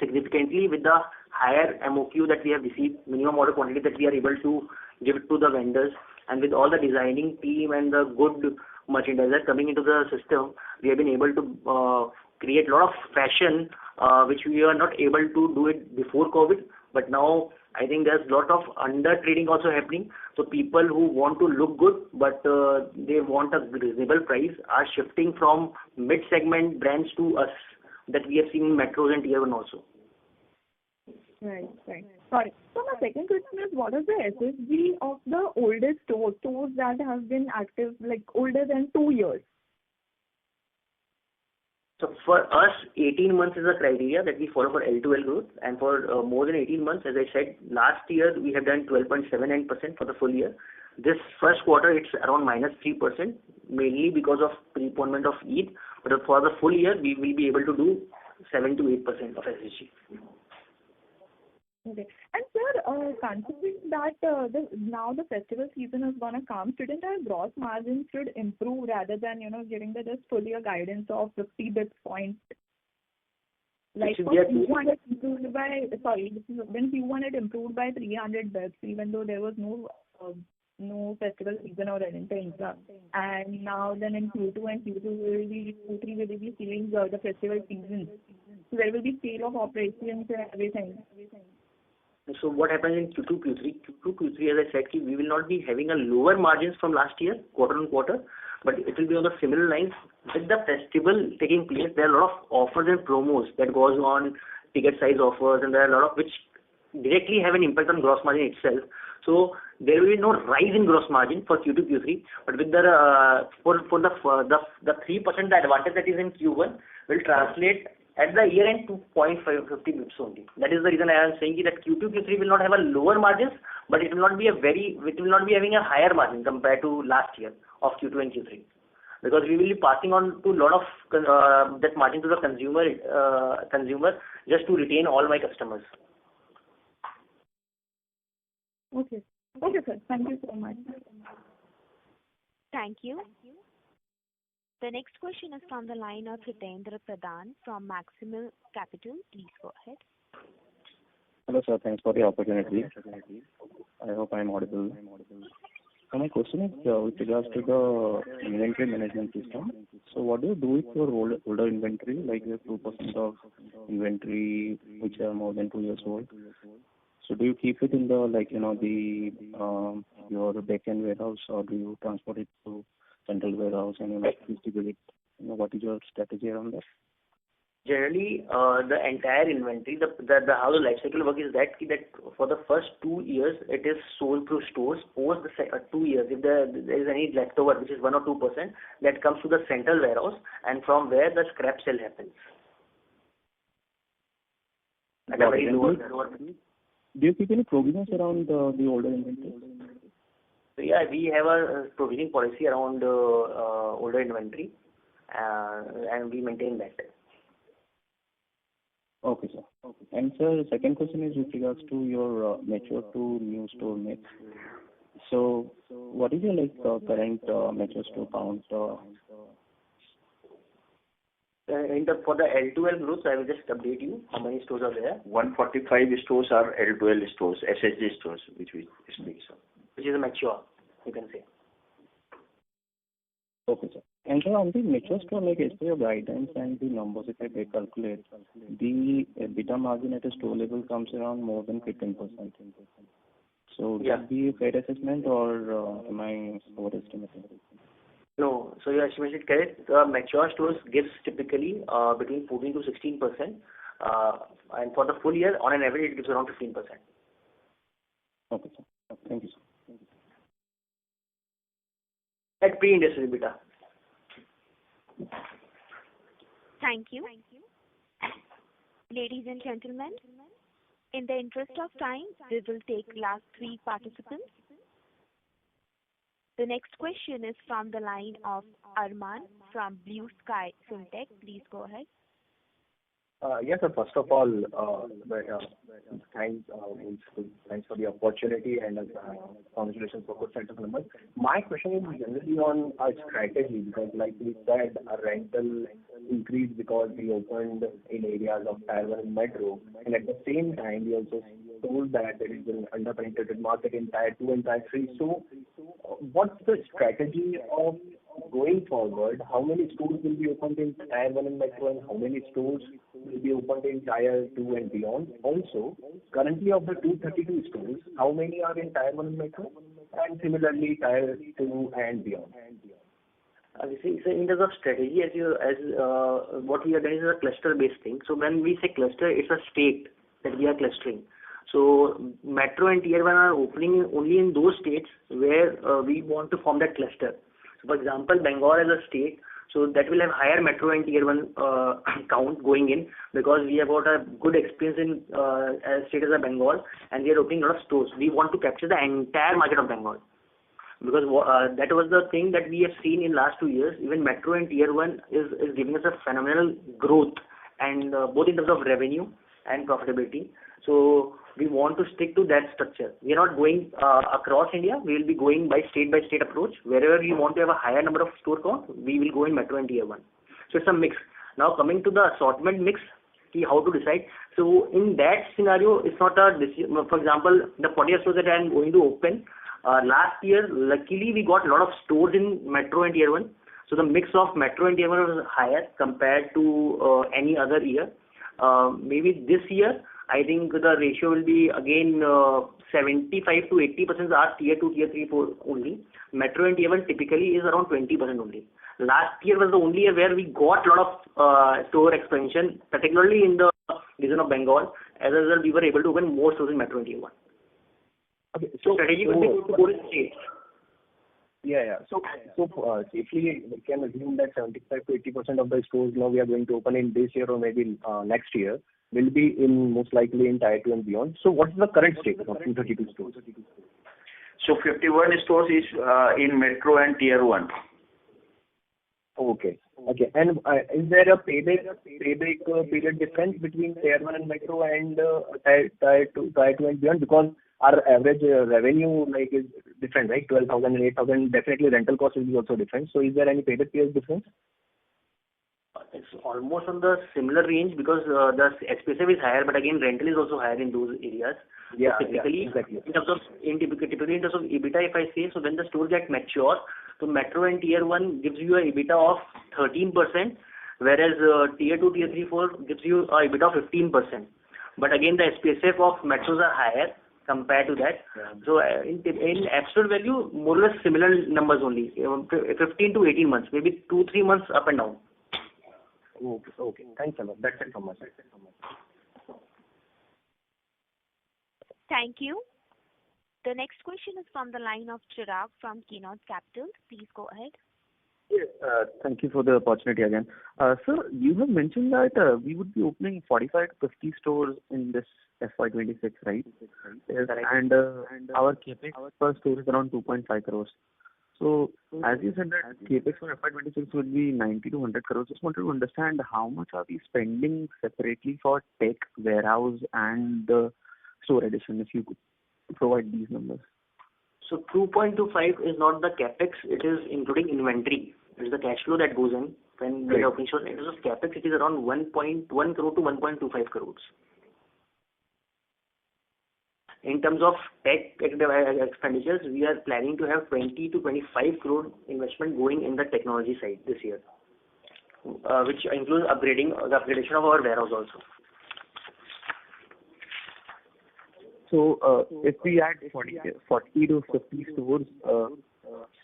significantly with the higher MOQ that we have received, minimum order quantity that we are able to give it to the vendors, and with all the designing team and the good merchandiser coming into the system, we have been able to create a lot of fashion which we were not able to do it before COVID. But now I think there's a lot of under trading also happening. So people who want to look good but they want a reasonable price are shifting from mid-segment brands to us, that we have seen in metros and tier 1 also. Right. Got it. So my second question is, what is the SSG of the oldest stores that have been active, like older than 2 years? So for us, 18 months is the criteria that we follow for L2L growth, and for more than 18 months, as I said, last year we have done 12.79% for the full year. This first quarter it's around -3%, mainly because of preponement of Eid. But for the full year, we will be able to do 7 to 8% of SSG. Okay. And sir, considering that now the festival season is going to come, shouldn't our gross margin should improve rather than, giving the just full year guidance of 50 basis points? Like for Q1 it improved by, when Q1 it improved by 300 basis, even though there was no festival season or anything. And now then in Q2 and Q3 we will be seeing the festival season. So there will be scale of operations and everything. So what happens in Q2, Q3, as I said, we will not be having a lower margins from last year, quarter on quarter, but it will be on the similar lines. With the festival taking place, there are a lot of offers and promos that goes on, ticket size offers, and there are a lot of which directly have an impact on gross margin itself. So there will be no rise in gross margin for Q2, Q3, but with the for the 3% the advantage that is in Q1 will translate at the year end to 0.50 bits only. That is the reason I am saying that Q2, Q3 will not have a lower margins, but it will not be having a higher margin compared to last year of Q2 and Q3, because we will be passing on to a lot of that margin to the consumer just to retain all my customers. Okay, sir. Thank you so much. Thank you. The next question is from the line of Hitendra Pradhan from Maximal Capital. Please go ahead. Hello, sir. Thanks for the opportunity. I hope I'm audible. So my question is with regards to the inventory management system. So what do you do with your older inventory, like you have 2% of inventory which are more than 2 years old? So do you keep it in the your back-end warehouse, or do you transport it to central warehouse and distribute it? What is your strategy around that? Generally, the entire inventory, the how the life cycle work is that for the first 2 years it is sold through stores. Post the 2 years, if there is any leftover, which is 1 or 2%, that comes to the central warehouse, and from where the scrap sale happens. At a very lower. Do you keep any provisions around the older inventory? So yeah, we have a provisioning policy around older inventory, and we maintain that. Okay, sir. Okay. And sir, the second question is with regards to your mature to new store mix. So what is your current mature store count? For the L2L growth, I will just update you how many stores are there. 145 stores are L2L stores, SSG stores, which we speak of. Which is a mature, you can say. Okay, sir. And sir, on the mature store, like as per your guidance and the numbers, if I calculate, the EBITDA margin at a store level comes around more than 15%. So would that be a fair assessment, or am I overestimating? No, so your estimation is correct. The mature stores gives typically between 14 to 16%, and for the full year, on an average, it gives around 15%. Okay, sir. Thank you, sir. At pre-industry EBITDA. Thank you. Ladies and gentlemen, in the interest of time, we will take last three participants. The next question is from the line of Arman from Blue Sky Fintech. Please go ahead. Yes, sir. First of all, thanks for the opportunity and congratulations for good set of numbers. My question is generally on our strategy because, like we said, our rental increased because we opened in areas of Tier 1 and Metro, and at the same time, we also told that there is an underpenetrated market in Tier 2 and Tier 3. So, what's the strategy of going forward? How many stores will be opened in Tier 1 and Metro, and how many stores will be opened in Tier 2 and beyond? Also, currently of the 232 stores, how many are in Tier 1 and Metro, and similarly Tier 2 and beyond? See, so in terms of strategy, what we are doing is a cluster-based thing. So when we say cluster, it's a state that we are clustering. So Metro and Tier 1 are opening only in those states where we want to form that cluster. So for example, Bengal as a state, so that will have higher Metro and Tier 1 count going in because we have got a good experience in a state as a Bengal, and we are opening a lot of stores. We want to capture the entire market of Bengal. Because that was the thing that we have seen in last 2 years. Even Metro and Tier 1 is giving us a phenomenal growth, and both in terms of revenue and profitability. So we want to stick to that structure. We are not going across India. We will be going by state approach. Wherever we want to have a higher number of store count, we will go in Metro and Tier 1. So it's a mix. Now coming to the assortment mix, how to decide. So in that scenario, it's not a decision. For example, the 40 stores that I am going to open, last year, luckily we got a lot of stores in Metro and Tier 1. So the mix of Metro and Tier 1 was higher compared to any other year. Maybe this year, I think the ratio will be again 75 to 80% are Tier 2, Tier 3, 4 only. Metro and Tier 1 typically is around 20% only. Last year was the only year where we got a lot of store expansion, particularly in the region of Bengal. As a result, we were able to open more stores in Metro and Tier 1. Okay, so strategy will be to go to states. Yeah. So safely we can assume that 75 to 80% of the stores now we are going to open in this year or maybe next year will be in most likely in Tier 2 and beyond. So what's the current state of 232 stores? So 51 stores is in Metro and Tier 1. Okay. And is there a payback period difference between Tier 1 and Metro and Tier 2 and beyond? Because our average revenue is different, right? 12,000 and 8,000. Definitely rental cost will be also different. So is there any payback period difference? It's almost on the similar range because the SPSF is higher, but again rental is also higher in those areas. Yeah, so typically, exactly. in terms of EBITDA, if I say, so when the store gets mature, so Metro and Tier 1 gives you a EBITDA of 13%, whereas Tier 2, Tier 3, 4 gives you a EBITDA of 15%. But again, the SPSF of metros are higher compared to that. Yeah. So in absolute value, more or less similar numbers only, 15 to 18 months, maybe 2-3 months up and down. Okay. Thanks a lot. That's it from my side. Thank you. The next question is from the line of Chirag from Keynote Capital. Please go ahead. Yes, thank you for the opportunity again. Sir, you have mentioned that we would be opening 45 to 50 stores in this FY26, right? Yes, and our capex per store is around 2.5 crores. So, as you said that capex for FY26 will be 90 to 100 crores. Just wanted to understand how much are we spending separately for tech, warehouse, and the store addition, if you could provide these numbers. So 2.25 is not the capex, it is including inventory. It is the cash flow that goes in when we are opening stores. In terms of capex, it is around 1.1 crore to 1.25 crores. In terms of tech expenditures, we are planning to have 20 to 25 crore investment going in the technology side this year, which includes the upgradation of our warehouse also. So, if we add 40 to 50 stores,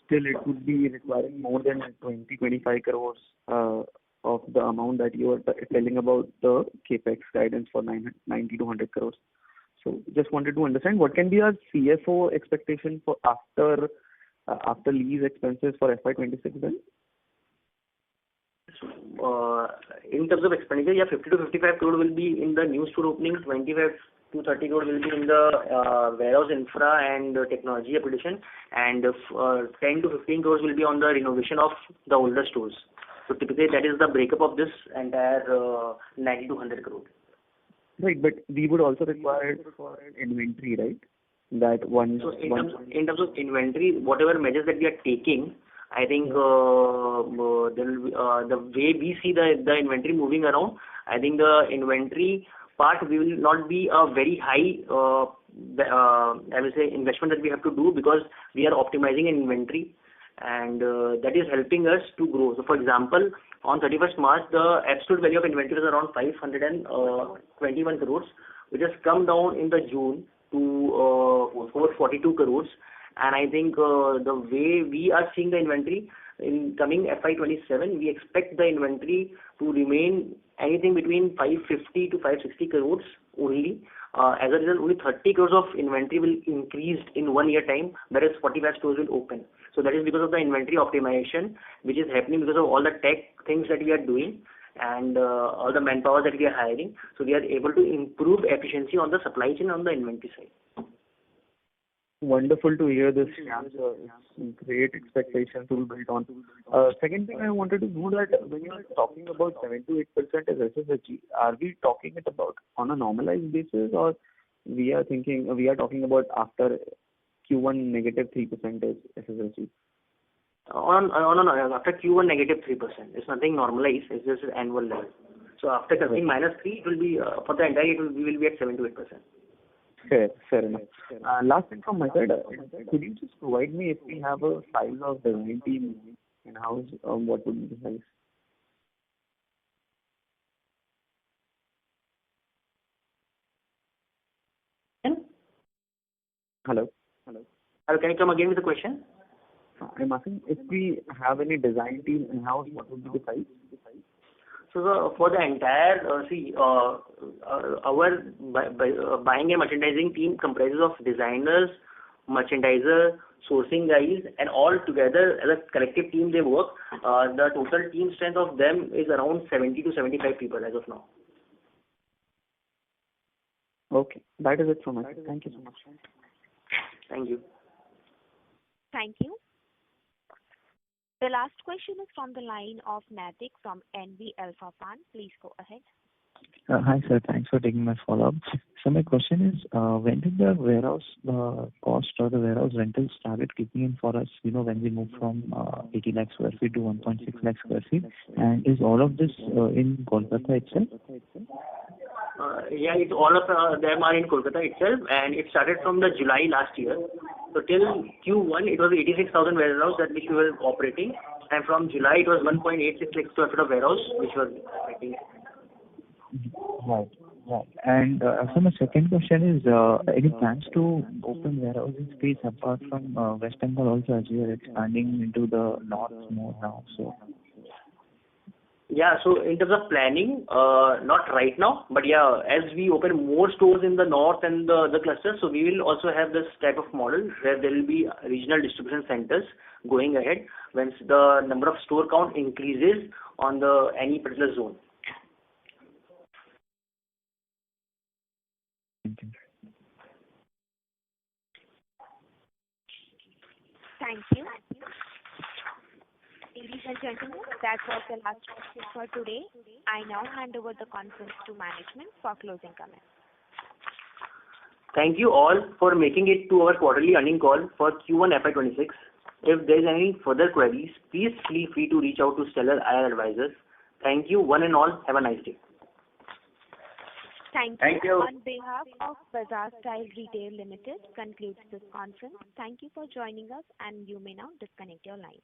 still it would be requiring more than 20-25 crores of the amount that you are telling about the capex guidance for 90 to 100 crores. So just wanted to understand what can be our CFO expectation for after lease expenses for FY26 then? In terms of expenditure, yeah, 50 to 55 crore will be in the new store opening, 25 to 30 crore will be in the warehouse infra and technology application, and 10 to 15 crores will be on the renovation of the older stores. So typically that is the breakup of this entire 90 to 100 crore. Right, but we would also require inventory, right? That one. So in terms of inventory, whatever measures that we are taking, I think there will be, the way we see the inventory moving around, I think the inventory part will not be a very high, I will say, investment that we have to do, because we are optimizing an inventory, and that is helping us to grow. So for example, on 31st March, the absolute value of inventory is around 521 crores, which has come down in the June to 442 crores. And I think the way we are seeing the inventory in coming FY27, we expect the inventory to remain anything between 550 to 560 crores only. As a result, only 30 crores of inventory will increase in 1 year time, whereas 45 stores will open. So that is because of the inventory optimization, which is happening because of all the tech things that we are doing and all the manpower that we are hiring. So we are able to improve efficiency on the supply chain on the inventory side. Wonderful to hear this answer. It's great expectations to build on. Second thing I wanted to know, that when you are talking about 7 to 8% as SSSG, are we talking it about on a normalized basis, or we are talking about after Q1 negative 3% as SSSG? After Q1 negative 3%. It's nothing normalized. It's just an annual level. So after cutting -3, it will be for the entire year we will be at 7 to 8%. Fair enough. Last thing from my side, could you just provide me, if we have a size of design team in-house, what would be the size? Hello? Can you come again with the question? I'm asking, if we have any design team in-house, what would be the size? So for the entire, our buying and merchandising team comprises of designers, merchandiser, sourcing guys, and all together as a collective team they work. The total team strength of them is around 70 to 75 people as of now. Okay, that is it from my side. Thank you so much. Thank you. Thank you. The last question is from the line of Natik from NV Alpha Fund. Please go ahead. Hi, sir. Thanks for taking my follow-up. So my question is, when did the warehouse cost or the warehouse rental started kicking in for us, when we moved from 80 lakh square feet to 1.6 lakh square feet? And is all of this in Kolkata itself? Yeah, it's all of them are in Kolkata itself, and it started from the July last year. So till Q1, it was 86,000 warehouse that which we were operating, and from July it was 1.86 lakh square feet of warehouse which was operating. Right. And so my second question is, any plans to open warehousing space apart from West Bengal also, as we are expanding into the north more now? So. Yeah, so in terms of planning, not right now, but yeah, as we open more stores in the north and the clusters, so we will also have this type of model where there will be regional distribution centers going ahead once the number of store count increases on any particular zone. Thank you. Ladies and gentlemen, that was the last question for today. I now hand over the conference to management for closing comments. Thank you all for making it to our quarterly earnings call for Q1 FY26. If there is any further queries, please feel free to reach out to Stellar IR Advisors. Thank you, one and all. Have a nice day. Thank you. On behalf of Baazar Style Retail Limited, concludes this conference. Thank you for joining us, and you may now disconnect your line.